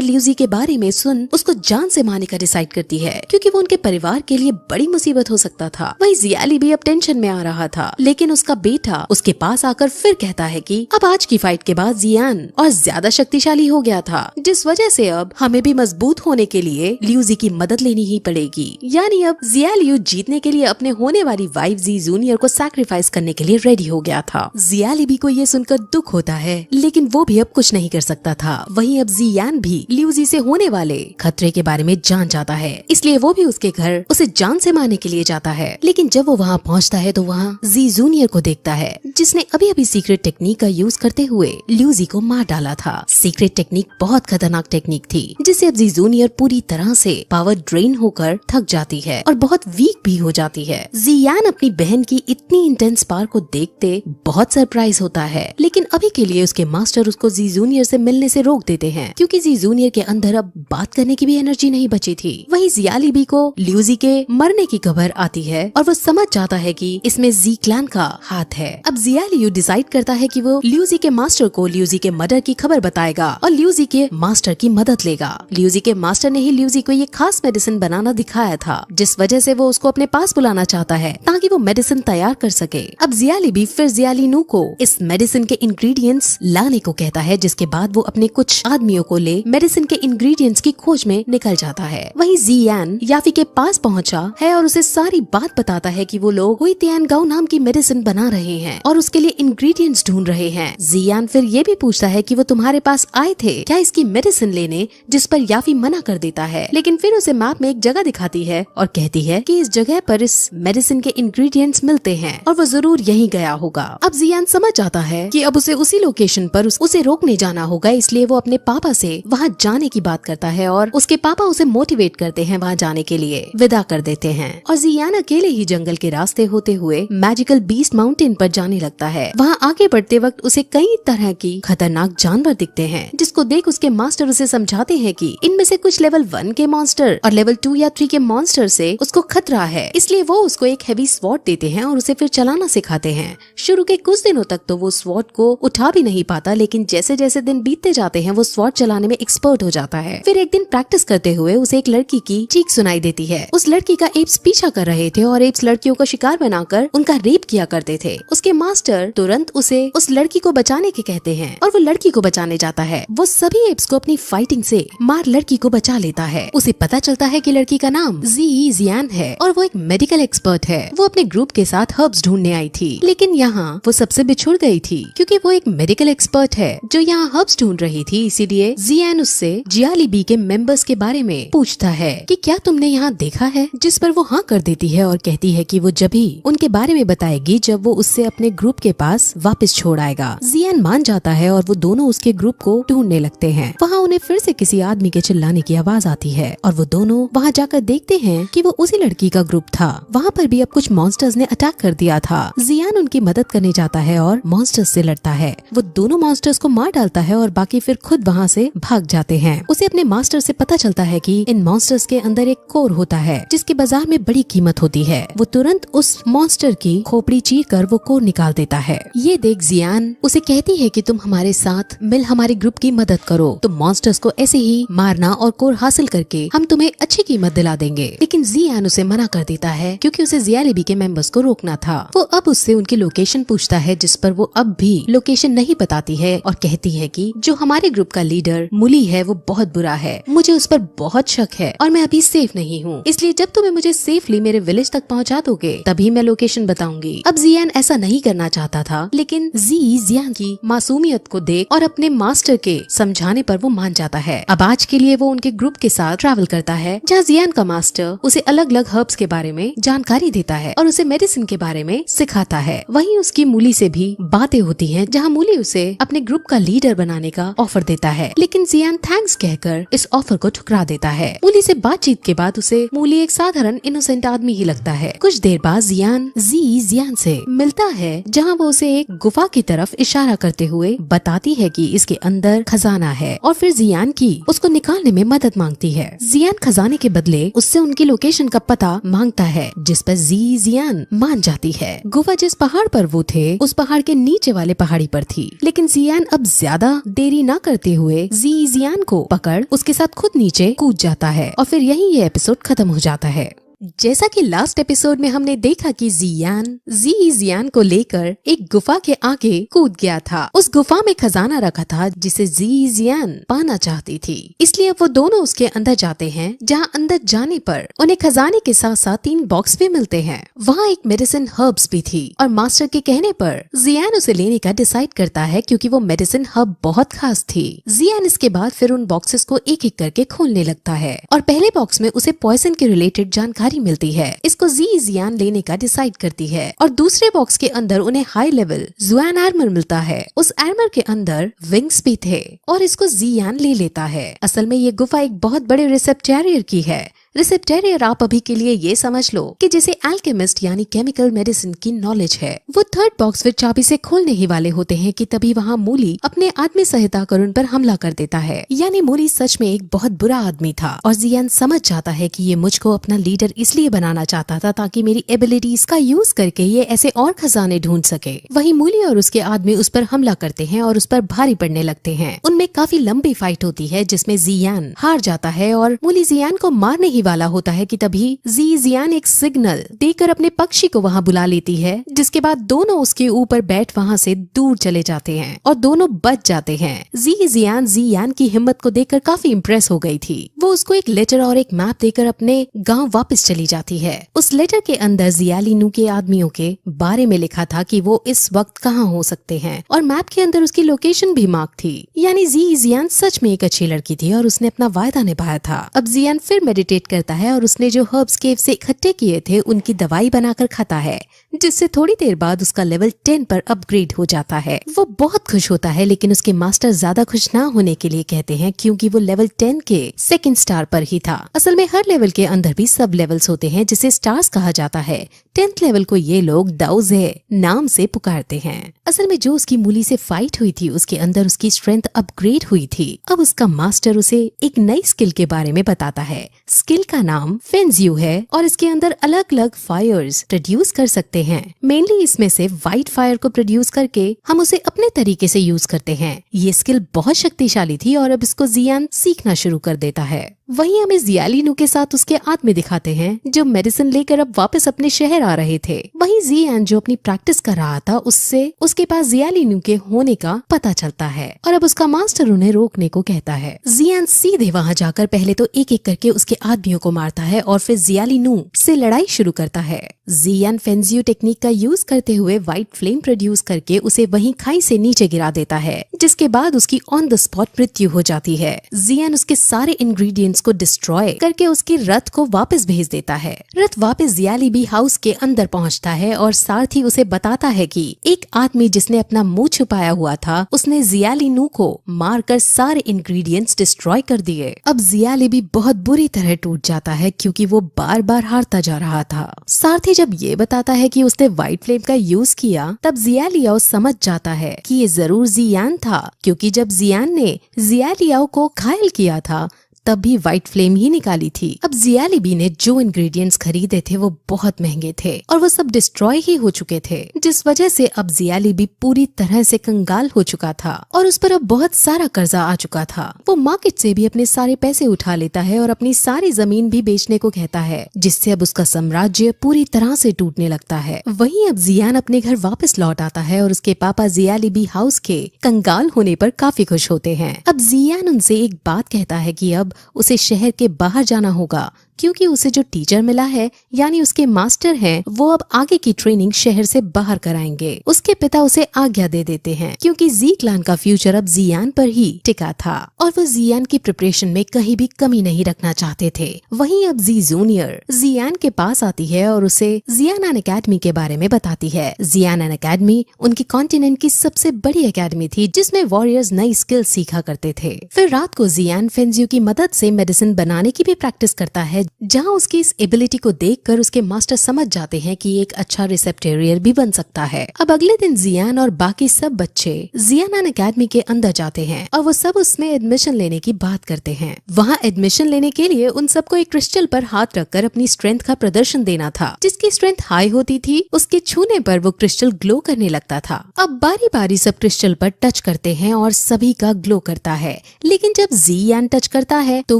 लियूजी के बारे में सुन उसको जान से मारने का डिसाइड करती है क्योंकि वो उनके परिवार के लिए बड़ी मुसीबत हो सकता था। वही जियाली भी अब टेंशन में आ रहा था, लेकिन उसका बेटा उसके पास आकर फिर कहता है कि अब आज की फाइट के बाद जियान और ज्यादा शक्तिशाली हो गया था, जिस वजह से अब हमें भी मजबूत होने के लिए लियूजी की मदद लेनी ही पड़ेगी। यानी अब जियालियू जीतने के लिए अपने होने वाली वाइफ जी जूनियर को सैक्रिफाइस करने के लिए रेडी हो गया था। जिया लिबी को ये सुनकर दुख होता है, लेकिन वो भी अब कुछ नहीं कर सकता था। वहीं अब जियान भी लिू जी से होने वाले खतरे के बारे में जान जाता है, इसलिए वो भी उसके घर उसे जान से मारने के लिए जाता है। लेकिन जब वो वहाँ पहुँचता है तो वहाँ जी जूनियर को देखता है, जिसने अभी अभी सीक्रेट टेक्निक का यूज करते हुए लिू जी को मार डाला था। सीक्रेट टेक्निक बहुत खतरनाक टेक्निक थी, जिससे अब जी जूनियर पूरी तरह से पावर ड्रेन होकर थक जाती है और बहुत वीक भी हो जाती है। जियान अपनी बहन की इतनी इंटेंस पावर को देखते बहुत सरप्राइज होता है, लेकिन अभी के लिए उसके मास्टर उसको जी जूनियर से मिलने से रोक देते हैं, क्योंकि जी जूनियर के अंदर अब बात करने की भी एनर्जी नहीं बची थी। वहीं जिया लिबी को लिू जी के मरने की खबर आती है और वो समझ जाता है कि इसमें जी क्लैन का हाथ है। अब जिया लियू डिसाइड करता है कि वो लिू जी के मास्टर को लिू जी के मर्डर की खबर बताएगा और लिू जी के मास्टर की मदद लेगा। लिू जी के मास्टर ने ही लिू जी को ये खास मेडिसिन बनाना दिखाया था, जिस वजह से वो उसको अपने पास बुलाना चाहता है ताकि वो मेडिसिन तैयार कर सके। अब जिया लिबी फिर जिया लिनू को इस मेडिसिन के इंग्रेडिएंट्स लाने को कहता है, जिसके बाद वो अपने कुछ आदमियों को ले मेडिसिन के इंग्रेडिएंट्स की खोज में निकल जाता है। वहीं जियान याफी के पास पहुंचा है और उसे सारी बात बताता है कि वो लोग हुई तियान गाओ नाम की मेडिसिन बना रहे हैं और उसके लिए इंग्रेडिएंट्स ढूंढ रहे हैं। जियान फिर ये भी पूछता है कि वो तुम्हारे पास आए थे क्या इसकी मेडिसिन लेने, जिस पर याफी मना कर देता है, लेकिन फिर उसे मैप में एक जगह दिखाती है और कहती है कि इस जगह पर इस मेडिसिन के इंग्रेडिएंट्स मिलते हैं और वो जरूर यहीं गया होगा। अब जियान समझ जाता है कि अब उसे उसी लोकेशन पर उसे रोकने जाना होगा, इसलिए वो अपने पापा से वहाँ जाने की बात करता है और उसके पापा उसे मोटिवेट करते हैं वहाँ जाने के लिए, विदा कर देते हैं और जियान अकेले ही जंगल के रास्ते होते हुए मैजिकल बीस्ट माउंटेन पर जाने लगता है। वहाँ आगे बढ़ते वक्त उसे कई तरह की खतरनाक जानवर दिखते हैं, जिसको देख उसके मास्टर उसे समझाते हैं कि इनमें से कुछ लेवल 1 के मॉन्स्टर और लेवल 2 या 3 के मॉन्स्टर से उसको खतरा है, इसलिए वो उसको एक हेवी स्वॉर्ड देते हैं और उसे फिर चलाना सिखाते हैं। शुरू के कुछ दिनों तक तो वो स्वॉर्ड को उठा भी नहीं पाता, लेकिन जैसे जैसे दिन बीतते जाते हैं वो स्वॉर्ड चलाने में एक्सपर्ट हो जाता है। फिर एक दिन प्रैक्टिस करते हुए उसे एक लड़की की चीख सुनाई देती है। उस लड़की का एप्स पीछा कर रहे थे और एप्स लड़कियों का शिकार बनाकर उनका रेप किया करते थे। उसके मास्टर तुरंत उसे उस लड़की को बचाने के कहते हैं और वो लड़की को बचाने जाता है। वो सभी एप्स को अपनी फाइटिंग से मार लड़की को बचा लेता है। उसे पता चलता है कि लड़की का नाम जियान है और वो एक मेडिकल एक्सपर्ट है। वो अपने ग्रुप के साथ हर्ब्स ढूंढने आई थी, लेकिन यहाँ वो सबसे बिछुड़ गई थी, क्योंकि वो एक मेडिकल एक्सपर्ट है जो यहाँ हर्ब्स ढूंढ रही थी। इसीलिए जियान उससे जिया लिबी के मेंबर्स के बारे में पूछता है कि क्या तुमने यहाँ देखा है, जिस पर वो हाँ कर देती है और कहती है कि वो जब भी उनके बारे में बताएगी जब वो उससे अपने ग्रुप के पास वापस छोड़ आएगा। जियान मान जाता है और वो दोनों उसके ग्रुप को ढूंढने लगते हैं। वहाँ उन्हें फिर से किसी आदमी के चिल्लाने की आवाज आती है और वो दोनों वहाँ जाकर देखते हैं कि वो उसी लड़की का ग्रुप था। वहाँ पर भी अब कुछ मॉन्स्टर्स ने अटैक कर दिया था। जियान उनकी मदद करने जाता है और मॉन्स्टर्स से लड़ता है। वो दोनों मॉन्स्टर्स को मार डालता है और बाकी फिर खुद वहाँ से भाग जाते हैं। उसे अपने मास्टर से पता चलता है कि इन मॉन्स्टर्स के अंदर एक कोर होता है जिसकी बाजार में बड़ी कीमत होती है। वो तुरंत उस मॉन्स्टर की खोपड़ी चीर कर वो कोर निकाल देता है। ये देख जियान उसे कहती है कि तुम हमारे साथ मिल हमारे ग्रुप की मदद करो, तुम मॉन्स्टर्स को ऐसे ही मारना और कोर हासिल करके हम तुम्हें अच्छी कीमत दिला देंगे। लेकिन जियान उसे मना कर देता है, क्योंकि उसे जिया लिबी के मेंबर्स को रोकना था। वो अब उससे उनकी लोकेशन पूछता है, जिस पर वो अब भी लोकेशन नहीं बताती है और कहती है कि जो हमारे ग्रुप का लीडर मुली है वो बहुत बुरा है, मुझे उस पर बहुत शक है और मैं अभी सेफ नहीं हूँ, इसलिए जब तुम्हें मुझे सेफली मेरे विलेज तक पहुँचा दोगे तभी मैं लोकेशन बताऊंगी। अब जियान ऐसा नहीं करना चाहता था, लेकिन जियान की मासूमियत को देख और अपने मास्टर के समझाने पर वो मान जाता है। अब आज के लिए वो उनके ग्रुप के साथ ट्रैवल करता है, जहाँ जियान का मास्टर उसे अलग अलग हर्ब्स के बारे में जानकारी देता है और उसे मेडिसिन के बारे में सिखाता है। वहीं उसकी मूली से भी बातें होती हैं, जहाँ मूली उसे अपने ग्रुप का लीडर बनाने का ऑफर देता है, लेकिन जियान थैंक्स कहकर इस ऑफर को ठुकरा देता है। मूली से बातचीत के बाद उसे मूली एक साधारण इनोसेंट आदमी ही लगता है। कुछ देर बाद जियान से मिलता है, जहाँ वो उसे एक गुफा की तरफ इशारा करते हुए बताती है कि इसके अंदर खजाना है और फिर जियान की उसको निकालने में मदद मांगती है। जियान खजाने के बदले उससे उनकी लोकेशन का पता मांगता है, जिस पर जियान मान जाती है। गुफा जिस पहाड़ पर वो थे उस पहाड़ के नीचे वाले पहाड़ी पर थी, लेकिन जियान अब ज्यादा देरी न करते हुए जियान को पकड़ उसके साथ खुद नीचे कूद जाता है और फिर यही ये एपिसोड खत्म हो जाता है। जैसा कि लास्ट एपिसोड में हमने देखा कि जियान को लेकर एक गुफा के आगे कूद गया था। उस गुफा में खजाना रखा था जिसे जियान पाना चाहती थी, इसलिए अब वो दोनों उसके अंदर जाते हैं, जहां अंदर जाने पर उन्हें खजाने के साथ साथ 3 बॉक्स भी मिलते हैं। वहाँ एक मेडिसिन हर्ब्स भी थी और मास्टर के कहने पर जियान उसे लेने का डिसाइड करता है क्योंकि वो मेडिसिन हर्ब बहुत खास थी। जियान इसके बाद फिर उन बॉक्सेस को एक एक करके खोलने लगता है और पहले बॉक्स में उसे पॉइजन के रिलेटेड जानकारी मिलती है। इसको जियान लेने का डिसाइड करती है और दूसरे बॉक्स के अंदर उन्हें हाई लेवल जुआन आर्मर मिलता है। उस आर्मर के अंदर विंग्स भी थे और इसको जियान ले लेता है। असल में ये गुफा एक बहुत बड़े रिसेप्टेरियर की है। रिसेप्टेरियर आप अभी के लिए ये समझ लो कि जैसे एल्केमिस्ट यानी केमिकल मेडिसिन की नॉलेज है। वो 3rd बॉक्स फिर चाबी से खोलने ही वाले होते हैं कि तभी वहाँ मूली अपने आदमी सहायता कर उन पर हमला कर देता है। यानी मूली सच में एक बहुत बुरा आदमी था और जियान समझ जाता है कि ये मुझको अपना लीडर इसलिए बनाना चाहता था ताकि मेरी एबिलिटीज का यूज करके ये ऐसे और खजाने ढूंढ सके। वही मूली और उसके आदमी उस पर हमला करते हैं और उस पर भारी पड़ने लगते हैं। उनमें काफी लंबी फाइट होती है जिसमें जियान हार जाता है और मूली जियान को मारने ही वाला होता है कि तभी जियान एक सिग्नल देकर अपने पक्षी को वहाँ बुला लेती है, जिसके बाद दोनों उसके ऊपर बैठ वहाँ से दूर चले जाते हैं और दोनों बच जाते हैं। जियान की हिम्मत को देखकर काफी इम्प्रेस हो गई थी। वो उसको एक लेटर और एक मैप देकर अपने गांव वापस चली जाती है। उस लेटर के अंदर जियालिनू के आदमियों के बारे में लिखा था कि वो इस वक्त कहाँ हो सकते हैं और मैप के अंदर उसकी लोकेशन भी मार्क थी। यानी जियान सच में एक अच्छी लड़की थी और उसने अपना वायदा निभाया था। अब जियान फिर मेडिटेट करता है और उसने जो हर्ब्स केव से इकट्ठे किए थे उनकी दवाई बनाकर खाता है, जिससे थोड़ी देर बाद उसका लेवल 10 पर अपग्रेड हो जाता है। वो बहुत खुश होता है लेकिन उसके मास्टर ज्यादा खुश ना होने के लिए कहते हैं क्योंकि वो लेवल 10 के 2nd स्टार पर ही था। असल में हर लेवल के अंदर भी सब लेवल्स होते हैं जिसे स्टार्स कहा जाता है। 10th लेवल को ये लोग दाउजे नाम से पुकारते हैं। असल में जो उसकी मूली से फाइट हुई थी उसके अंदर उसकी स्ट्रेंथ अपग्रेड हुई थी। अब उसका मास्टर उसे एक नई स्किल के बारे में बताता है। स्किल का नाम फेंजियो है और इसके अंदर अलग अलग फायर्स प्रोड्यूस कर सकते हैं। मेनली इसमें से व्हाइट फायर को प्रोड्यूस करके हम उसे अपने तरीके से यूज करते हैं। ये स्किल बहुत शक्तिशाली थी और अब इसको जियान सीखना शुरू कर देता है। वहीं हमें जियालिनू के साथ उसके आदमी दिखाते हैं जो मेडिसिन लेकर अब वापस अपने शहर आ रहे थे। वहीं जियान जो अपनी प्रैक्टिस कर रहा था उससे उसके पास जियालिनू के होने का पता चलता है और अब उसका मास्टर उन्हें रोकने को कहता है। जियान सीधे वहाँ जाकर पहले तो एक एक करके उसके आदमियों को मारता है और फिर जियालिनू से लड़ाई शुरू करता है। जियान फेंजियो टेक्निक का यूज करते हुए व्हाइट फ्लेम प्रोड्यूस करके उसे वहीं खाई से नीचे गिरा देता है, जिसके बाद उसकी ऑन द स्पॉट मृत्यु हो जाती है। जियान उसके सारे इंग्रेडिएंट्स को डिस्ट्रॉय करके उसके रथ को वापस भेज देता है। रथ वापस जियालिबी हाउस के अंदर पहुंचता है और सारथी उसे बताता है कि एक आदमी जिसने अपना मुंह छुपाया हुआ था उसने जियालिनू को मारकर सारे इंग्रेडिएंट्स डिस्ट्रॉय कर दिए। अब जियालिबी बहुत बुरी तरह टूट जाता है क्योंकि वो बार बार हारता जा रहा था। सारथी जब ये बताता है कि उसने व्हाइट फ्लेम का यूज किया तब जियालियाओ समझ जाता है कि ये जरूर जियान था, क्योंकि जब जियान ने जियालियाओ को घायल किया था तब भी व्हाइट फ्लेम ही निकाली थी। अब जियालिबी ने जो इंग्रेडिएंट्स खरीदे थे वो बहुत महंगे थे और वो सब डिस्ट्रॉय ही हो चुके थे, जिस वजह से अब जियालिबी पूरी तरह से कंगाल हो चुका था और उस पर अब बहुत सारा कर्जा आ चुका था। वो मार्केट से भी अपने सारे पैसे उठा लेता है और अपनी सारी जमीन भी बेचने को कहता है, जिससे अब उसका साम्राज्य पूरी तरह से टूटने लगता है। वहीं अब जियान अपने घर वापस लौट आता है और उसके पापा जियालिबी हाउस के कंगाल होने पर काफी खुश होते हैं। अब जियान उनसे एक बात कहता है कि अब उसे शहर के बाहर जाना होगा क्योंकि उसे जो टीचर मिला है यानी उसके मास्टर हैं वो अब आगे की ट्रेनिंग शहर से बाहर कराएंगे। उसके पिता उसे आज्ञा दे देते हैं क्योंकि जी क्लान का फ्यूचर अब जियान पर ही टिका था और वो जियान की प्रिपरेशन में कहीं भी कमी नहीं रखना चाहते थे। वहीं अब जी जूनियर जियान के पास आती है और उसे जियान एकेडमी के बारे में बताती है। जियान एकेडमी उनकी कॉन्टिनेंट की सबसे बड़ी एकेडमी थी जिसमें वॉरियर्स नई स्किल सीखा करते थे। फिर रात को जियान फेंजियो की मदद से मेडिसिन बनाने की भी प्रैक्टिस करता है, जहां उसकी इस एबिलिटी को देखकर उसके मास्टर समझ जाते हैं कि एक अच्छा रिसेप्टेरियर भी बन सकता है। अब अगले दिन जियान और बाकी सब बच्चे जियान एकेडमी के अंदर जाते हैं और वो सब उसमें एडमिशन लेने की बात करते हैं। वहाँ एडमिशन लेने के लिए उन सबको एक क्रिस्टल पर हाथ रखकर अपनी स्ट्रेंथ का प्रदर्शन देना था। जिसकी स्ट्रेंथ हाई होती थी उसके छूने पर वो क्रिस्टल ग्लो करने लगता था। अब बारी बारी सब क्रिस्टल पर टच करते हैं और सभी का ग्लो करता है, लेकिन जब जियान टच करता है तो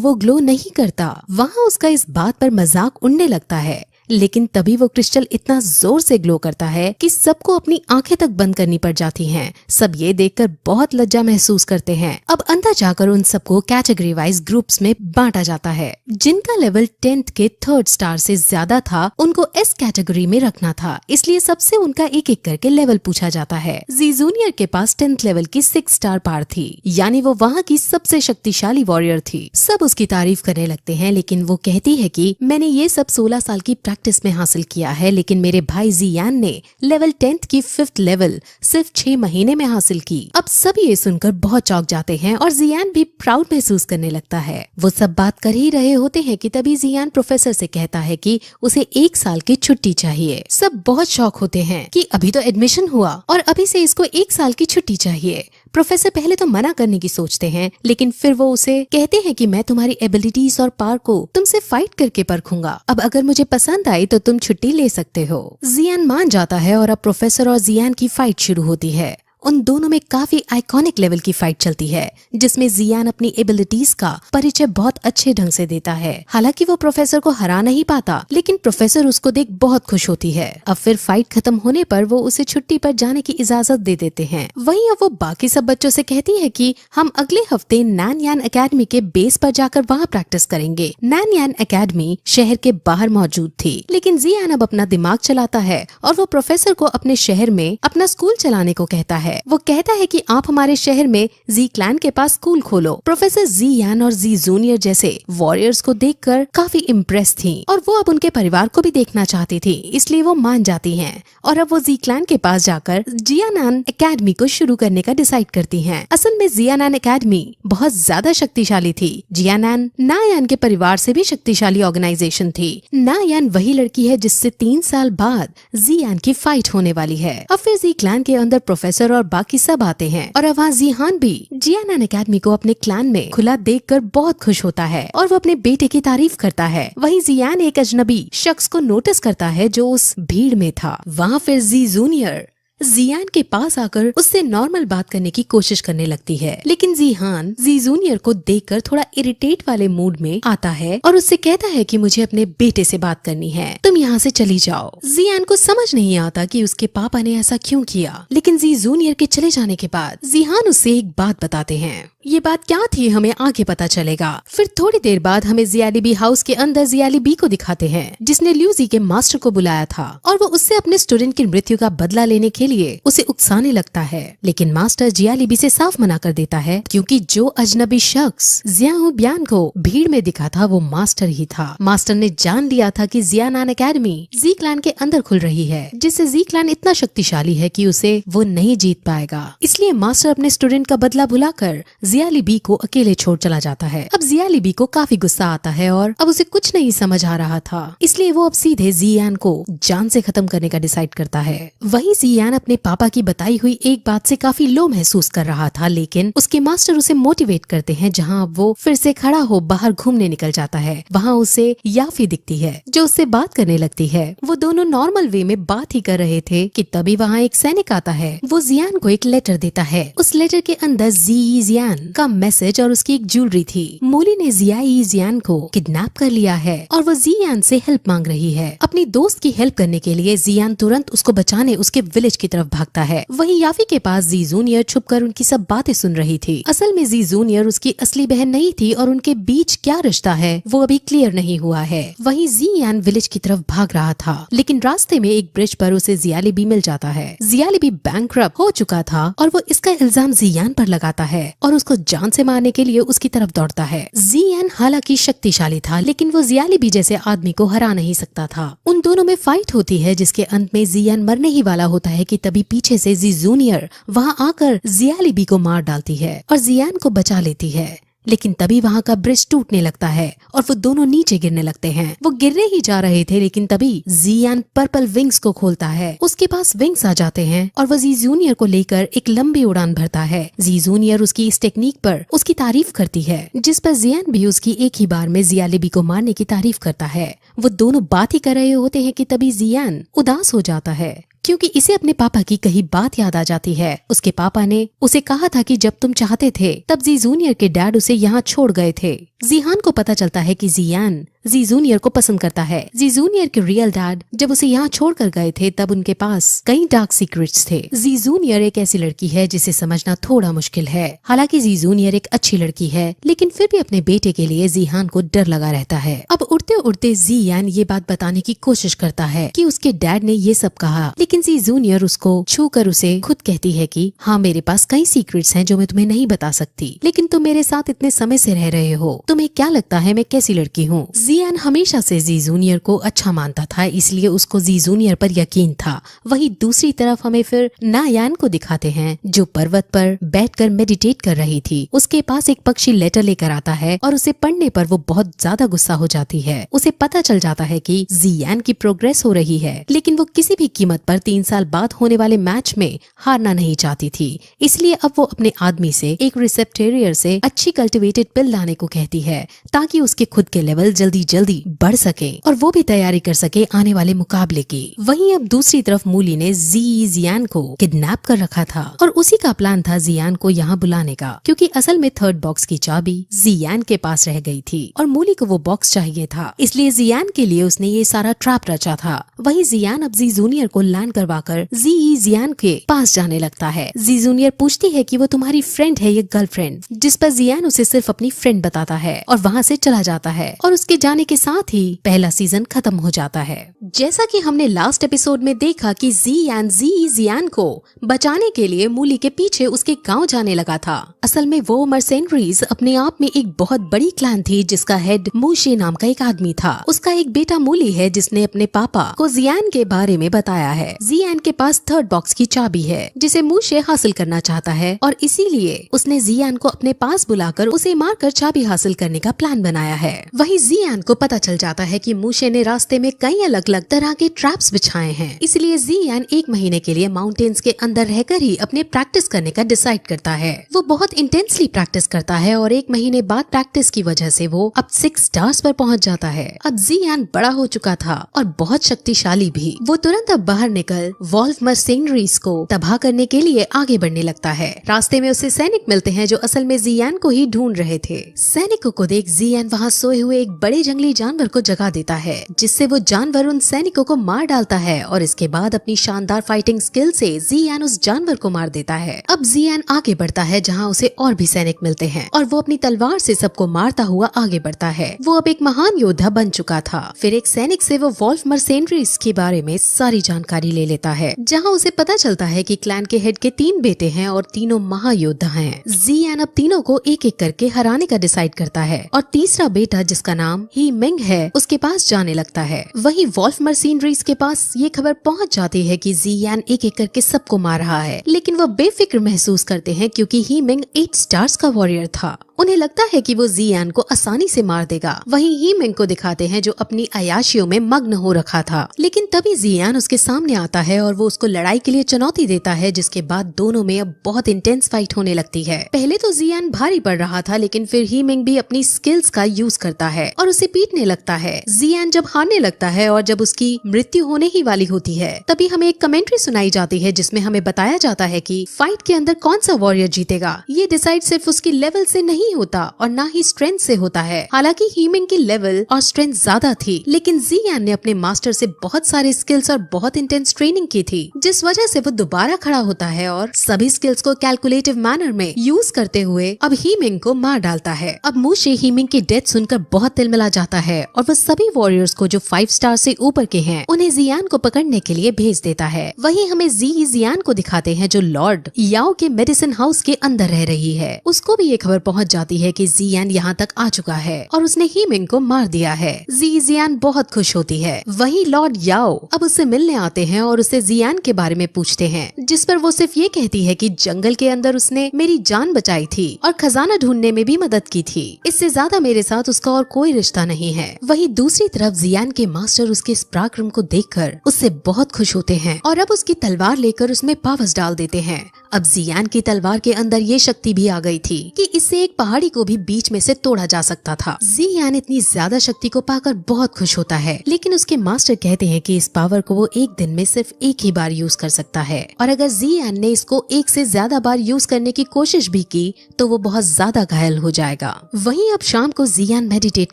वो ग्लो नहीं करता। वहाँ उसका इस बात पर मजाक उड़ने लगता है, लेकिन तभी वो क्रिस्टल इतना जोर से ग्लो करता है कि सबको अपनी आंखें तक बंद करनी पड़ जाती हैं। सब ये देखकर बहुत लज्जा महसूस करते हैं। अब अंदर जाकर उन सबको कैटेगरी वाइज ग्रुप्स में बांटा जाता है। जिनका लेवल 10th के 3rd स्टार से ज्यादा था उनको एस कैटेगरी में रखना था, इसलिए सबसे उनका एक एक करके लेवल पूछा जाता है। जी जूनियर के पास 10th लेवल की 6 स्टार पावर थी, यानी वो वहाँ की सबसे शक्तिशाली वॉरियर थी। सब उसकी तारीफ करने लगते हैं, लेकिन वो कहती है कि मैंने ये सब 16 साल की प्रैक्टिस में हासिल किया है, लेकिन मेरे भाई जियान ने लेवल 10th की 5th लेवल सिर्फ 6 महीने में हासिल की। अब सब ये सुनकर बहुत चौंक जाते हैं और जियान भी प्राउड महसूस करने लगता है। वो सब बात कर ही रहे होते हैं कि तभी जियान प्रोफेसर से कहता है कि उसे 1 साल की छुट्टी चाहिए। सब बहुत शौक होते हैं कि अभी तो एडमिशन हुआ और अभी से इसको 1 साल की छुट्टी चाहिए। प्रोफेसर पहले तो मना करने की सोचते हैं, लेकिन फिर वो उसे कहते हैं कि मैं तुम्हारी एबिलिटीज और पावर को तुमसे फाइट करके परखूंगा। अब अगर मुझे पसंद आई तो तुम छुट्टी ले सकते हो। जियान मान जाता है और अब प्रोफेसर और जियान की फाइट शुरू होती है। उन दोनों में काफी आइकॉनिक लेवल की फाइट चलती है, जिसमें जियान अपनी एबिलिटीज का परिचय बहुत अच्छे ढंग से देता है। हालांकि वो प्रोफेसर को हरा नहीं पाता, लेकिन प्रोफेसर उसको देख बहुत खुश होती है। अब फिर फाइट खत्म होने पर वो उसे छुट्टी पर जाने की इजाजत दे देते हैं। वहीं अब वो बाकी सब बच्चों से कहती है कि हम अगले हफ्ते नैनयान एकेडमी के बेस पर जाकर वहाँ प्रैक्टिस करेंगे। नैनयान एकेडमी शहर के बाहर मौजूद थी, लेकिन जियान अब अपना दिमाग चलाता है और वो प्रोफेसर को अपने शहर में अपना स्कूल चलाने को कहता है। वो कहता है कि आप हमारे शहर में जी क्लैन के पास स्कूल खोलो। प्रोफेसर जियान और जी जूनियर जैसे वॉरियर्स को देखकर काफी इम्प्रेस थी और वो अब उनके परिवार को भी देखना चाहती थी, इसलिए वो मान जाती हैं और अब वो जी क्लैन के पास जाकर जियानान एकेडमी को शुरू करने का डिसाइड करती हैं। असल में जियानान एकेडमी बहुत ज्यादा शक्तिशाली थी। जियानान नायान के परिवार से भी शक्तिशाली ऑर्गेनाइजेशन थी। नायान वही लड़की है जिससे 3 साल बाद जियान की फाइट होने वाली है। अब फिर जी क्लैन के अंदर प्रोफेसर और बाकी सब आते हैं और अब वहाँ जिहान भी जियानान एकेडमी को अपने क्लैन में खुला देखकर बहुत खुश होता है और वो अपने बेटे की तारीफ करता है। वहीं जियान एक अजनबी शख्स को नोटिस करता है जो उस भीड़ में था। वहाँ फिर जी जूनियर जियान के पास आकर उससे नॉर्मल बात करने की कोशिश करने लगती है, लेकिन जिहान जी जूनियर को देखकर थोड़ा इरिटेट वाले मूड में आता है और उससे कहता है कि मुझे अपने बेटे से बात करनी है, तुम यहाँ से चली जाओ। जियान को समझ नहीं आता कि उसके पापा ने ऐसा क्यों किया, लेकिन जी जूनियर के चले जाने के बाद जिहान उससे एक बात बताते हैं। ये बात क्या थी हमें आगे पता चलेगा। फिर थोड़ी देर बाद हमें जियालीबी हाउस के अंदर जियालीबी को दिखाते हैं, जिसने ल्यूजी के मास्टर को बुलाया था और वो उससे अपने स्टूडेंट की मृत्यु का बदला लेने के लिए उसे उकसाने लगता है, लेकिन मास्टर जियालीबी से साफ मना कर देता है, क्योंकि जो अजनबी शख्स जियाहू ब्यान को भीड़ में दिखा था वो मास्टर ही था। मास्टर ने जान लिया था कि जियानान एकेडमी जी क्लैन के अंदर खुल रही है, जिससे जी क्लैन इतना शक्तिशाली है कि उसे वो नहीं जीत पाएगा। इसलिए मास्टर अपने स्टूडेंट का बदला भुलाकर जियालीबी को अकेले छोड़ चला जाता है। अब जियालीबी को काफी गुस्सा आता है और अब उसे कुछ नहीं समझ आ रहा था, इसलिए वो अब सीधे जियान को जान से खत्म करने का डिसाइड करता है। वहीं जियान अपने पापा की बताई हुई एक बात से काफी लो महसूस कर रहा था, लेकिन उसके मास्टर उसे मोटिवेट करते हैं, जहाँ अब वो फिर से खड़ा हो बाहर घूमने निकल जाता है। वहाँ उसे याफी दिखती है जो उससे बात करने लगती है। वो दोनों नॉर्मल वे में बात ही कर रहे थे कि तभी वहाँ एक सैनिक आता है। वो जियान को एक लेटर देता है। उस लेटर के अंदर जियान का मैसेज और उसकी एक ज्वेलरी थी। मोली ने जियान को किडनैप कर लिया है और वो जियान से हेल्प मांग रही है। अपनी दोस्त की हेल्प करने के लिए जियान तुरंत उसको बचाने उसके विलेज की तरफ भागता है। वहीं याफी के पास जी जूनियर छुपकर उनकी सब बातें सुन रही थी। असल में जी जूनियर उसकी असली बहन नहीं थी और उनके बीच क्या रिश्ता है वो अभी क्लियर नहीं हुआ है। वहीं जियान विलेज की तरफ भाग रहा था, लेकिन रास्ते में एक ब्रिज पर उसे जियालीबी मिल जाता है। जियालीबी बैंकरप्ट हो चुका था और वो इसका इल्जाम जियान पर लगाता है और उसको जान से मारने के लिए उसकी तरफ दौड़ता है। जियान हालांकि शक्तिशाली था, लेकिन वो जियालीबी जैसे आदमी को हरा नहीं सकता था। उन दोनों में फाइट होती है, जिसके अंत में जियान मरने ही वाला होता है कि तभी पीछे से जी जूनियर वहाँ आकर जियालीबी को मार डालती है और जियान को बचा लेती है। लेकिन तभी वहाँ का ब्रिज टूटने लगता है और वो दोनों नीचे गिरने लगते हैं। वो गिरने ही जा रहे थे, लेकिन तभी जियान पर्पल विंग्स को खोलता है। उसके पास विंग्स आ जाते हैं और वो जी जूनियर को लेकर एक लंबी उड़ान भरता है। जी जूनियर उसकी इस टेक्निक पर उसकी तारीफ करती है, जिस पर जियान भी उसकी एक ही बार में जियालीबी को मारने की तारीफ करता है। वो दोनों बात ही कर रहे होते हैं कि तभी जियान उदास हो जाता है, क्योंकि इसे अपने पापा की कही बात याद आ जाती है। उसके पापा ने उसे कहा था कि जब तुम चाहते थे तब जी जूनियर के डैड उसे यहाँ छोड़ गए थे। जिहान को पता चलता है कि जियान जी जूनियर को पसंद करता है। जी जूनियर के रियल डैड जब उसे यहाँ छोड़कर गए थे तब उनके पास कई डार्क सीक्रेट्स थे। जी जूनियर एक ऐसी लड़की है जिसे समझना थोड़ा मुश्किल है। हालांकि जी जूनियर एक अच्छी लड़की है, लेकिन फिर भी अपने बेटे के लिए जीहान को डर लगा रहता है। अब उड़ते उड़ते जीयान ये बात बताने की कोशिश करता है कि उसके डैड ने ये सब कहा, लेकिन जी जूनियर उसको छू कर उसे खुद कहती है कि हाँ, मेरे पास कई सीक्रेट्स हैं जो मैं तुम्हें नहीं बता सकती, लेकिन तुम मेरे साथ इतने समय से रह रहे हो, तुम्हें क्या लगता है मैं कैसी लड़की हूँ। जियान हमेशा से जी जूनियर को अच्छा मानता था, इसलिए उसको जी जूनियर पर यकीन था। वहीं दूसरी तरफ हमें फिर नायान को दिखाते हैं जो पर्वत पर बैठकर मेडिटेट कर रही थी। उसके पास एक पक्षी लेटर लेकर आता है और उसे पढ़ने पर वो बहुत ज्यादा गुस्सा हो जाती है। उसे पता चल जाता है कि जियान की प्रोग्रेस हो रही है, लेकिन वो किसी भी कीमत पर 3 साल बाद होने वाले मैच में हारना नहीं चाहती थी। इसलिए अब वो अपने आदमी से एक रिसेप्टेरियर से अच्छी कल्टिवेटेड पिल लाने को कहती है ताकि उसके खुद के लेवल जल्दी जल्दी बढ़ सके और वो भी तैयारी कर सके आने वाले मुकाबले की। वहीं अब दूसरी तरफ मूली ने जियान को किडनैप कर रखा था और उसी का प्लान था जियान को यहाँ बुलाने का, क्योंकि असल में 3rd बॉक्स की चाबी जियान के पास रह गई थी और मूली को वो बॉक्स चाहिए था, इसलिए जियान के लिए उसने ये सारा ट्रैप रचा था। वहीं जियान अब जी जूनियर को लैंड करवाकर जियान के पास जाने लगता है। जी जूनियर पूछती है कि वो तुम्हारी फ्रेंड है या गर्लफ्रेंड, जिस पर जियान उसे सिर्फ अपनी फ्रेंड बताता है और वहाँ से चला जाता है और उसके जाने के साथ ही पहला सीजन खत्म हो जाता है। जैसा कि हमने लास्ट एपिसोड में देखा कि जियान को बचाने के लिए मूली के पीछे उसके गांव जाने लगा था। असल में वो मर्सेंडरीज अपने आप में एक बहुत बड़ी क्लैन थी जिसका हेड मूशे नाम का एक आदमी था। उसका एक बेटा मूली है जिसने अपने पापा को जियान के बारे में बताया है। जियान के पास 3rd बॉक्स की चाबी है जिसे मूशे हासिल करना चाहता है और इसीलिए उसने जियान को अपने पास बुलाकर उसे मारकर चाबी हासिल करने का प्लान बनाया है। वहीं जियान को पता चल जाता है कि मूशे ने रास्ते में कई अलग अलग तरह के ट्रैप्स बिछाए हैं, इसलिए जियान 1 महीने के लिए माउंटेन्स के अंदर रहकर ही अपने प्रैक्टिस करने का डिसाइड करता है। वो बहुत इंटेंसली प्रैक्टिस करता है और 1 महीने बाद प्रैक्टिस की वजह से वो अब 6 स्टार्स पर पहुंच जाता है। अब जियान बड़ा हो चुका था और बहुत शक्तिशाली भी। वो तुरंत अब बाहर निकल वॉल्फ मर्सेनरीज को तबाह करने के लिए आगे बढ़ने लगता है। रास्ते में उसे सैनिक मिलते हैं जो असल में जियान को ही ढूंढ रहे थे। सैनिकों को देख जियान वहाँ सोए हुए एक बड़े जंगली जानवर को जगा देता है, जिससे वो जानवर उन सैनिकों को मार डालता है और इसके बाद अपनी शानदार फाइटिंग स्किल से जियान उस जानवर को मार देता है। अब जियान आगे बढ़ता है जहाँ उसे और भी सैनिक मिलते हैं और वो अपनी तलवार से सबको मारता हुआ आगे बढ़ता है। वो अब एक महान योद्धा बन चुका था। फिर एक सैनिक से वो वॉल्फ मर्सेनरीज के बारे में सारी जानकारी ले लेता है, जहाँ उसे पता चलता है कि क्लैन के हेड के 3 बेटे हैं और तीनों महायोद्धा हैं। जियान अब तीनों को एक एक करके हराने का डिसाइड करता है और तीसरा बेटा जिसका नाम ही मिंग है उसके पास जाने लगता है। वहीं वॉल्फ मर्सेनरीज के पास ये खबर पहुंच जाती है कि जियान एक एक करके सबको मार रहा है, लेकिन वो बेफिक्र महसूस करते हैं क्योंकि ही मिंग 8 स्टार्स का वॉरियर था। उन्हें लगता है कि वो जियान को आसानी से मार देगा। वहीं ही मिंग को दिखाते हैं जो अपनी अयाशियों में मग्न हो रखा था, लेकिन तभी जियान उसके सामने आता है और वो उसको लड़ाई के लिए चुनौती देता है, जिसके बाद दोनों में अब बहुत इंटेंस फाइट होने लगती है। पहले तो जियान भारी पड़ रहा था, लेकिन फिर ही मिंग भी अपनी स्किल्स का यूज करता है और उसे पीटने लगता है। जियान जब हारने लगता है और जब उसकी मृत्यु होने ही वाली होती है, तभी हमें एक कमेंट्री सुनाई जाती है जिसमें हमें बताया जाता है कि फाइट के अंदर कौन सा वॉरियर जीतेगा ये डिसाइड सिर्फ उसकी लेवल से नहीं होता और ना ही स्ट्रेंथ से होता है। हालांकि हीमिंग की लेवल और स्ट्रेंथ ज्यादा थी, लेकिन जियान ने अपने मास्टर से बहुत सारे स्किल्स और बहुत इंटेंस ट्रेनिंग की थी, जिस वजह से वो दोबारा खड़ा होता है और सभी स्किल्स को कैलकुलेटिव मैनर में यूज करते हुए अब हीमिंग को मार डालता है। अब मूशे हीमिंग की डेथ सुनकर बहुत तिलमिला जाता है और वो सभी वॉरियर्स को जो 5 स्टार से ऊपर के हैं उन्हें जियान को पकड़ने के लिए भेज देता है। वहीं हमें जियान को दिखाते हैं जो लॉर्ड याओ के मेडिसिन हाउस के अंदर रह रही है। उसको भी ये खबर पहुंच जाती है कि जियान यहाँ तक आ चुका है और उसने हीमिंग को मार दिया है। जियान बहुत खुश होती है। वहीं लॉर्ड याओ अब उससे मिलने आते हैं और उससे जियान के बारे में पूछते हैं, जिस पर वो सिर्फ ये कहती है कि जंगल के अंदर उसने मेरी जान बचाई थी और खजाना ढूंढने में भी मदद की थी। इससे ज्यादा मेरे साथ उसका और कोई रिश्ता नहीं है। वहीं दूसरी तरफ जियान के मास्टर उसके इस पराक्रम को देखकर उससे बहुत खुश होते हैं और अब उसकी तलवार लेकर उसमें पावर्स डाल देते हैं। अब जियान की तलवार के अंदर ये शक्ति भी आ गई थी कि इससे एक पहाड़ी को भी बीच में से तोड़ा जा सकता था। जियान इतनी ज्यादा शक्ति को पाकर बहुत खुश होता है, लेकिन उसके मास्टर कहते हैं कि इस पावर को वो एक दिन में सिर्फ एक ही बार यूज कर सकता है, और अगर जियान ने इसको एक से ज्यादा बार यूज करने की कोशिश भी की तो वो बहुत ज्यादा घायल हो जाएगा। वहीं अब शाम को जियान मेडिटेट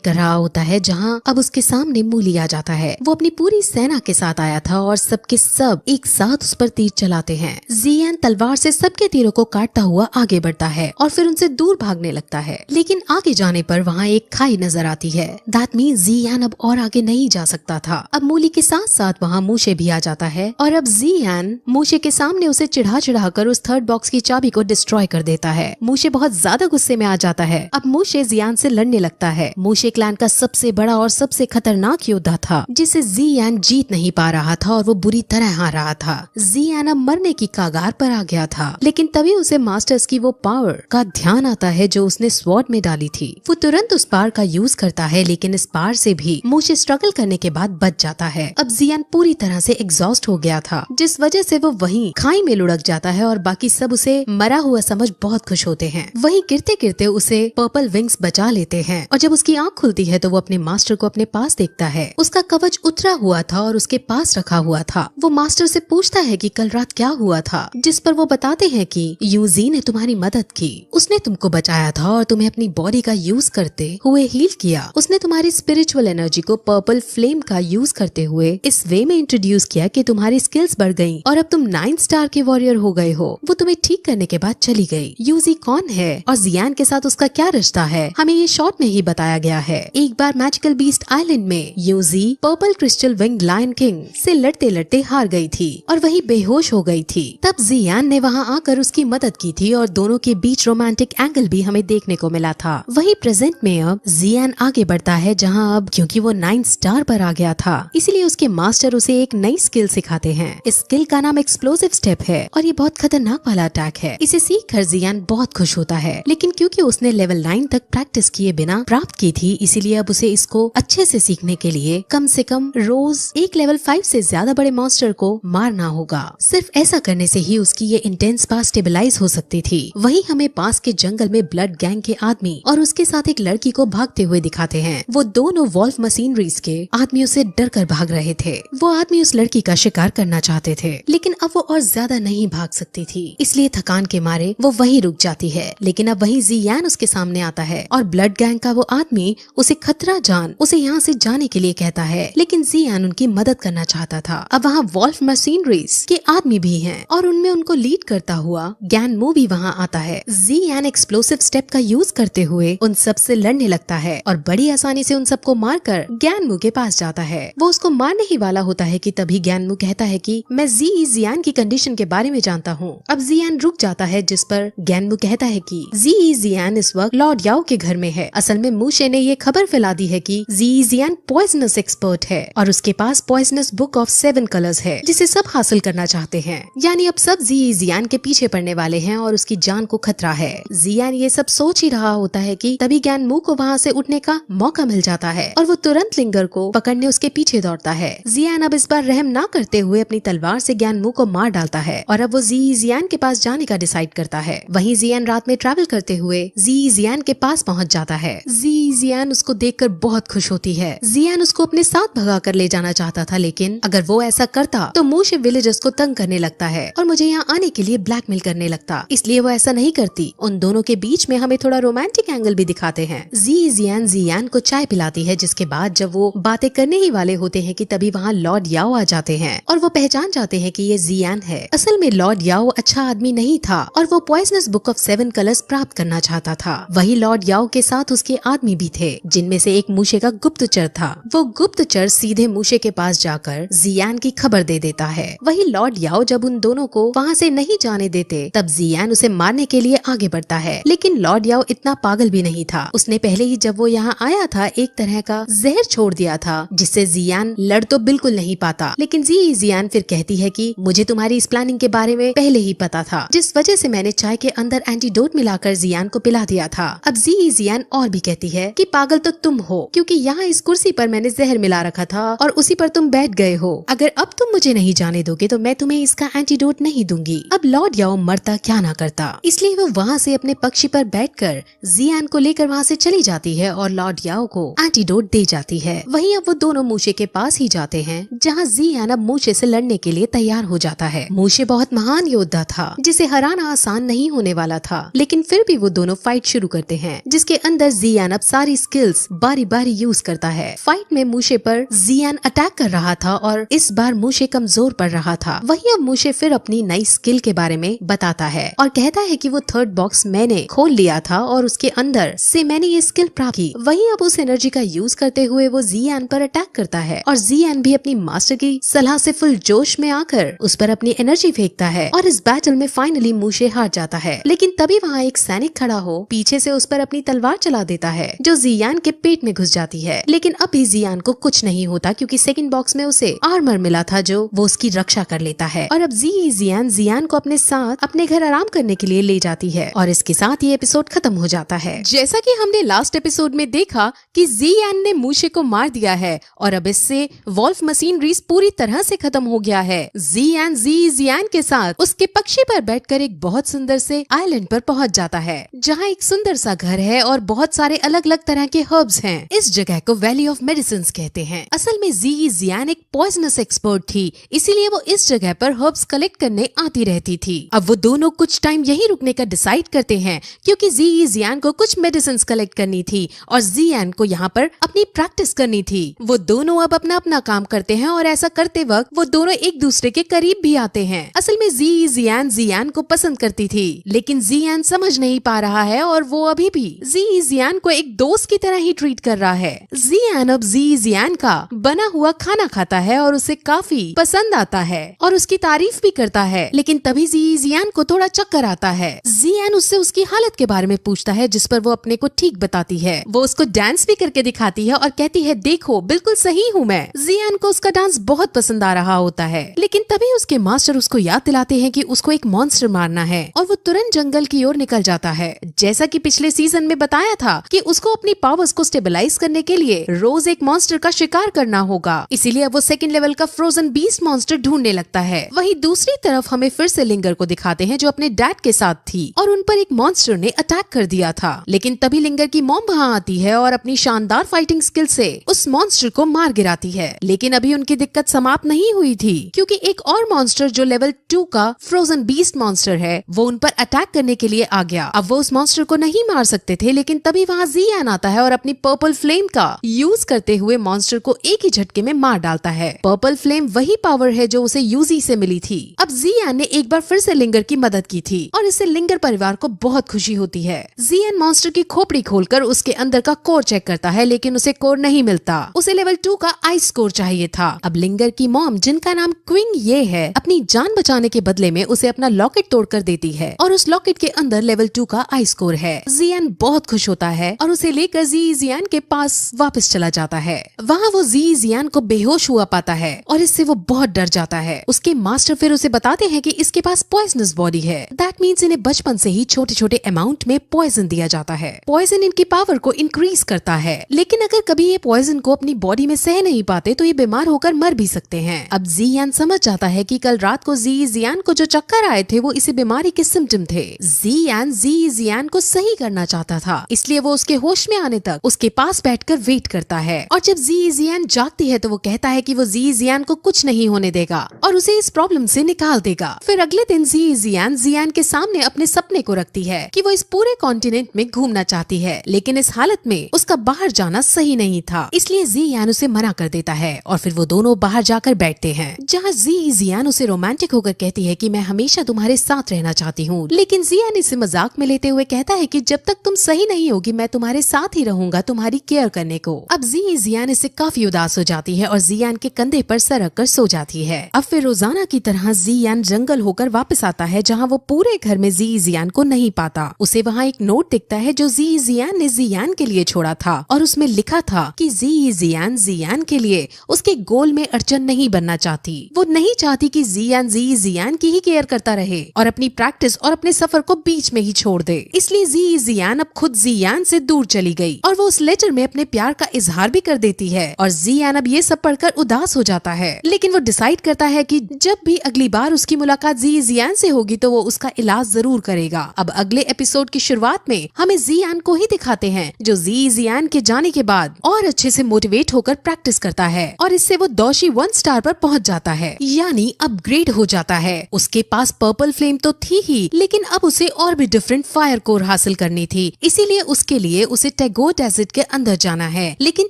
कर रहा होता है, जहाँ अब उसके सामने मूली आ जाता है। वो अपनी पूरी सेना के साथ आया था और सबके सब एक साथ उस पर तीर चलाते हैं। जियान तलवार से सबके तीरों को काटता हुआ आगे बढ़ता है और फिर उनसे दूर भागने लगता है, लेकिन आगे जाने पर वहाँ एक खाई नजर आती है। दैट मीन्स जियान अब और आगे नहीं जा सकता था। अब मूली के साथ साथ वहाँ मूशे भी आ जाता है और अब जियान मूशे के सामने उसे चिढ़ा कर उस थर्ड बॉक्स की चाबी को डिस्ट्रॉय कर देता है। मूशे बहुत ज्यादा गुस्से में आ जाता है। अब मूशे जियान से लड़ने लगता है। मूशे क्लैन का सबसे बड़ा और सबसे खतरनाक योद्धा था, जिसे जियान जीत नहीं पा रहा था और वो बुरी तरह हार रहा था। जियान अब मरने की कगार पर आ गया था, लेकिन तभी उसे मास्टर्स की वो पावर का ध्यान आता है जो उसने स्वॉर्ड में डाली थी। वो तुरंत उस पावर का यूज करता है, लेकिन इस पावर से भी मूशे स्ट्रगल करने के बाद बच जाता है। अब जियान पूरी तरह से एग्जॉस्ट हो गया था, जिस वजह से वो वहीं खाई में लुढ़क जाता है और बाकी सब उसे मरा हुआ समझ बहुत खुश होते हैं। वहीं गिरते गिरते उसे पर्पल विंग्स बचा लेते हैं और जब उसकी आंख खुलती है तो वो अपने मास्टर को अपने पास देखता है। उसका कवच उतरा हुआ था और उसके पास रखा हुआ था। वो मास्टर से पूछता है कि कल रात क्या हुआ था, जिस पर वो बताते हैं कि यूजी ने तुम्हारी मदद की, उसने तुमको बचाया था और तुम्हें अपनी बॉडी का यूज करते हुए हील किया। उसने तुम्हारी स्पिरिचुअल एनर्जी को पर्पल फ्लेम का यूज करते हुए इस वे में इंट्रोड्यूस किया कि तुम्हारी स्किल्स बढ़ गई और अब तुम 9 स्टार के वॉरियर हो गए हो। वो तुम्हें ठीक करने के बाद चली गई। यूजी कौन है और जियान के साथ उसका क्या रिश्ता है, हमें ये शॉर्ट में ही बताया गया है। एक बार मैजिकल बीस्ट आइलैंड में यूजी purple crystal wing lion king से लड़ते लड़ते हार गई थी और वही बेहोश हो गई थी। तब जियान ने वहाँ आकर उसकी मदद की थी और दोनों के बीच रोमांटिक एंगल भी हमें देखने को मिला था। वही प्रेजेंट में अब जियान आगे बढ़ता है, जहाँ अब क्योंकि वो 9 स्टार पर आ गया था, इसलिए उसके मास्टर उसे एक नई स्किल सिखाते हैं। इस स्किल का नाम एक्सप्लोसिव स्टेप है और ये बहुत खतरनाक वाला अटैक है। इसे सीख कर जियान बहुत खुश होता है, लेकिन क्योंकि उसने लेवल 9 तक प्रैक्टिस किए बिना प्राप्त की थी, इसीलिए अब उसे इसको अच्छे से सीखने के लिए कम से कम रोज एक लेवल 5 से ज्यादा बड़े मॉन्स्टर को मारना होगा। सिर्फ ऐसा करने से ही उसकी ये इंटेंस पावर स्टेबलाइज हो सकती थी। वहीं हमें पास के जंगल में ब्लड गैंग के आदमी और उसके साथ एक लड़की को भागते हुए दिखाते हैं। वो दोनों वॉल्फ मशीनरीज के आदमियों से डर कर भाग रहे थे। वो आदमी उस लड़की का शिकार करना चाहते थे, लेकिन अब वो और ज्यादा नहीं भाग सकती थी, इसलिए थकान के मारे वो वहीं रुक जाती है। लेकिन अब वहीं जियान उसके सामने आता है और ब्लड गैंग का वो आदमी उसे खतरा जान उसे यहाँ से जाने के लिए कहता है, लेकिन जियान उनकी मदद करना चाहता था। अब वहाँ वॉल्फ मशीनरीज के आदमी भी हैं और उनमें उनको लीड करता हुआ गैनमू भी वहाँ आता है। जियान एक्सप्लोसिव स्टेप का यूज करते हुए उन सब से लड़ने लगता है और बड़ी आसानी से उन सबको मारकर गैनमू के पास जाता है। वो उसको मारने ही वाला होता है कि तभी गैनमू कहता है कि मैं जियान की कंडीशन के बारे में जानता हूँ। अब जियान रुक जाता है, जिस पर गैनमू कहता है कि जियान इस वक्त लॉर्ड याओ के घर में है। असल में मूशे ने ये खबर फैला दी है कि जियान पॉइजनस एक्सपर्ट है और उसके पास पॉइजनस बुक ऑफ 7 कलर्स है, जिसे सब हासिल करना चाहते हैं। यानी अब सब जियान के पीछे पड़ने वाले हैं और उसकी जान को खतरा है। जियान ये सब सोच ही रहा होता है कि तभी गैनमू को वहाँ से उठने का मौका मिल जाता है और वो तुरंत लिंगर को पकड़ने उसके पीछे दौड़ता है। जियान अब इस बार रहम ना करते हुए अपनी तलवार से गैनमू को मार डालता है और अब वो जियान के पास जाने का डिसाइड करता है। वहीं जियान रात में ट्रैवल करते हुए जियान के पास पहुँच जाता है। जियान उसको देखकर बहुत खुश होती है। जियान उसको अपने साथ भगा कर ले जाना चाहता था, लेकिन अगर वो ऐसा करता तो मूशे विलेजर्स को तंग करने लगता है और मुझे यहाँ आने के लिए ब्लैकमेल करने लगता, इसलिए वो ऐसा नहीं करती। उन दोनों के बीच में हमें थोड़ा रोमांटिक एंगल भी दिखाते हैं। जियान को चाय पिलाती है, जिसके बाद जब वो बातें करने ही वाले होते हैं कि तभी वहाँ लॉर्ड याओ आ जाते हैं और वो पहचान जाते हैं कि ये जियान है। असल में लॉर्ड याओ अच्छा आदमी नहीं था और वो पॉइजनस बुक ऑफ 7 कलर्स प्राप्त करना चाहता था। वही लॉर्ड याओ के साथ उसके आदमी भी थे, जिनमें से एक मूशे का गुप्तचर था। वो गुप्तचर सीधे मूशे के पास जाकर जियान की खबर दे देता है। वही लॉर्ड याओ जब उन दोनों को वहाँ से नहीं जाने देते, तब जियान उसे मारने के लिए आगे बढ़ता है, लेकिन लॉर्ड याओ इतना पागल भी नहीं था। उसने पहले ही जब वो यहाँ आया था एक तरह का जहर छोड़ दिया था, जिससे जियान लड़ तो बिल्कुल नहीं पाता। लेकिन जियान फिर कहती है कि मुझे तुम्हारी इस प्लानिंग के बारे में पहले ही पता था, जिस वजह से मैंने चाय के अंदर एंटीडोट मिलाकर जियान को पिला दिया था। अब जियान और भी कहती है कि पागल तो तुम हो, क्योंकि यहाँ इस कुर्सी पर मैंने जहर मिला रखा था और उसी पर तुम बैठ गए हो। अगर अब तुम मुझे नहीं जाने दोगे तो मैं तुम्हें इसका एंटीडोट नहीं दूंगी। अब लॉर्ड याओ मरता क्या ना करता, इसलिए वो वहाँ से अपने पक्षी पर बैठकर जियान को लेकर वहाँ से चली जाती है और लॉर्ड याओ को एंटीडोट दे जाती है। वहीं अब वो दोनों मूशे के पास ही जाते हैं, जहाँ जियान अब मूशे से लड़ने के लिए तैयार हो जाता है। मूशे बहुत महान योद्धा था, जिसे हराना आसान नहीं होने वाला था, लेकिन फिर भी वो दोनों फाइट शुरू करते हैं, जिसके अंदर जियान अब सारी स्किल्स बारी बारी यूज करता है। फाइट में मूशे पर जियान अटैक कर रहा था और इस बार मूशे कमजोर पड़ रहा था। वहीं अब मूशे फिर अपनी नई स्किल के बारे में बताता है और कहता है कि वो थर्ड बॉक्स मैंने खोल लिया था और उसके अंदर से मैंने ये स्किल प्राप्त की। वहीं अब उस एनर्जी का यूज करते हुए वो जियान पर अटैक करता है और जियान भी अपनी मास्टर की सलाह से फुल जोश में आकर उस पर अपनी एनर्जी फेंकता है और इस बैटल में फाइनली मूशे हार जाता है। लेकिन तभी वहाँ एक सैनिक खड़ा हो पीछे से उस पर अपनी तलवार चला देता है, जो जियान के पेट में घुस जाती है। लेकिन अभी जियान को कुछ नहीं होता, क्योंकि सेकंड बॉक्स में उसे आर्मर मिला था जो वो उसकी रक्षा कर लेता है। और अब जियान को अपने साथ अपने घर आराम करने के लिए ले जाती है और इसके साथ ये एपिसोड खत्म हो जाता है। जैसा कि हमने लास्ट एपिसोड में देखा कि जियान ने मूशे को मार दिया है और अब इससे वॉल्फ मशीनरीज पूरी तरह से खत्म हो गया है। जियान के साथ उसके पक्षी पर बैठकर एक बहुत सुंदर से आइलैंड पर पहुंच जाता है, जहां एक सुंदर सा घर है और बहुत सारे अलग अलग तरह के हर्ब्स हैं। इस जगह को वैली ऑफ मेडिसिन्स कहते हैं। असल में जियान एक पॉइजनस एक्सपर्ट थी, इसीलिए वो इस जगह पर हर्ब्स कलेक्ट करने आती रहती थी। अब वो दोनों कुछ टाइम यहीं रुकने का डिसाइड करते हैं, क्योंकि जियान को कुछ मेडिसिन्स कलेक्ट करनी थी और जियान को यहाँ पर अपनी प्रैक्टिस करनी थी। वो दोनों अब अपना अपना काम करते हैं और ऐसा करते वक्त वो दोनों एक दूसरे के करीब भी आते हैं। असल में जियान को पसंद करती थी, लेकिन जियान समझ नहीं पा रहा है और वो अभी भी जियान को एक दोस्त की तरह ही ट्रीट कर रहा है। जियान अब जियान का बना हुआ खाना खाता है और उसे काफी पसंद आता है और उसकी तारीफ भी करता है। लेकिन तभी जियान को थोड़ा चक्कर आता है। जियान उससे उसकी हालत के बारे में पूछता है, जिस पर वो अपने को ठीक बताती है। वो उसको डांस भी करके दिखाती है और कहती है, देखो बिल्कुल सही हूँ मैं। जियान को उसका डांस बहुत पसंद आ रहा होता है, लेकिन तभी उसके मास्टर उसको याद दिलाते हैं कि उसको एक मॉन्स्टर मारना है और वो तुरंत जंगल की ओर निकल जाता है। जैसा कि पिछले सीजन में बताया था कि उसको अपनी पावर्स को स्टेबलाइज करने के लिए रोज एक मॉन्स्टर का शिकार करना होगा, इसीलिए वो सेकंड लेवल का फ्रोजन बीस्ट मॉन्स्टर ढूंढने लगता है। वहीं दूसरी तरफ हमें फिर से लिंगर को दिखाते हैं, जो अपने डैड के साथ थी और उन पर एक मॉन्स्टर ने अटैक कर दिया था। लेकिन तभी लिंगर की मॉम वहाँ आती है और अपनी शानदार फाइटिंग स्किल से उस मॉन्स्टर को मार गिराती है। लेकिन अभी उनकी दिक्कत समाप्त नहीं हुई थी, क्योंकि एक और मॉन्स्टर जो लेवल 2 का फ्रोजन बीस्ट मॉन्स्टर है, वो उन पर अटैक करने के लिए आ गया। अब वो उस मॉन्स्टर को नहीं मार सकते थे, लेकिन तभी वहाँ जियान आता है और अपनी पर्पल फ्लेम का यूज करते हुए मॉन्स्टर को एक ही झटके में मार डालता है। पर्पल फ्लेम वही पावर है जो उसे यूजी से मिली थी। अब जियान ने एक बार फिर से लिंगर की मदद की थी और इससे लिंगर परिवार को बहुत खुशी होती है। जियान मॉन्स्टर की खोपड़ी खोलकर उसके अंदर का कोर चेक करता है, लेकिन उसे कोर नहीं मिलता। उसे लेवल 2 का आइस कोर चाहिए था। अब लिंगर की मॉम, जिनका नाम क्विंग ये है, अपनी जान बचाने के बदले में उसे अपना लॉकेट तोड़कर देती है और उस लॉकेट के अंदर लेवल 2 का आइस कोर है। जियान बहुत खुश होता है और उसे लेकर जियान के पास वापस चला जाता है। वहाँ वो जियान को बेहोश हुआ पाता है और इससे वो बहुत डर जाता है। उसके मास्टर फिर उसे बताते हैं कि इसके पास पॉइजनस बॉडी है। दैट मीन्स इन्हें बचपन से ही छोटे छोटे अमाउंट में पॉइजन दिया जाता है। पॉइजन इनकी पावर को इंक्रीज करता है, लेकिन अगर कभी ये पॉइजन को अपनी बॉडी में सह नहीं पाते तो ये बीमार होकर मर भी सकते हैं। अब जियान समझ जाता है कि कल रात को जियान को जो चक्कर आए थे वो इसी बीमारी के सिम्टम थे। जियान को सही करना चाहता था, इसलिए वो उसके होश में आने तक उसके पास बैठकर वेट करता है और जब जियान जागती है तो वो कहता है कि वो जियान को कुछ नहीं होने देगा और उसे इस प्रॉब्लम से निकाल देगा। फिर अगले दिन जियान के सामने अपने सपने को रखती है कि वो इस पूरे कॉन्टिनेंट में घूमना चाहती है, लेकिन इस हालत में उसका बाहर जाना सही नहीं था, इसलिए जियान उसे मना कर देता है और फिर वो दोनों बाहर जाकर बैठते हैं, जहाँ जियान उसे रोमांटिक होकर कहती है कि मैं हमेशा तुम्हारे साथ रहना चाहती हूँ। लेकिन जियान इसे मजाक में लेते हुए कहता है कि जब तक तुम सही नहीं होगी मैं तुम्हारे साथ ही रहूंगा तुम्हारी केयर करने को। अब जियान इससे काफी उदास हो जाती है और जियान के कंधे पर सर रख कर सो जाती है। अब फिर रोजाना की तरह जियान जंगल होकर वापस आता है, जहाँ वो पूरे घर में जियान को नहीं पाता। उसे वहाँ एक नोट दिखता है जो जियान ने जियान के लिए छोड़ा था और उसमें लिखा था कि जियान के लिए उसके गोल में अड़चन नहीं बनना चाहती। वो नहीं चाहती कि जियान की ही केयर करता रहे और अपनी प्रैक्टिस और अपने सफर को बीच में ही छोड़ दे। इसलिए जियान अब खुद जियान से दूर चली गई और वो उस लेटर में अपने प्यार का इजहार भी कर देती है और जियान अब ये सब पढ़कर उदास हो जाता है। लेकिन वो डिसाइड करता है कि जब भी अगली बार उसकी मुलाकात ये जियान से होगी तो वो उसका इलाज जरूर करेगा। अब अगले एपिसोड की शुरुआत में हमें जियान को ही दिखाते हैं जो जियान के जाने के बाद और अच्छे से मोटिवेट होकर प्रैक्टिस करता है और इससे वो दोषी 1 स्टार पर पहुंच जाता है, यानी अपग्रेड हो जाता है। उसके पास पर्पल फ्लेम तो थी ही, लेकिन अब उसे और भी डिफरेंट फायर कोर हासिल करनी थी, इसीलिए उसके लिए उसे टैगोर डेजर्ट के अंदर जाना है। लेकिन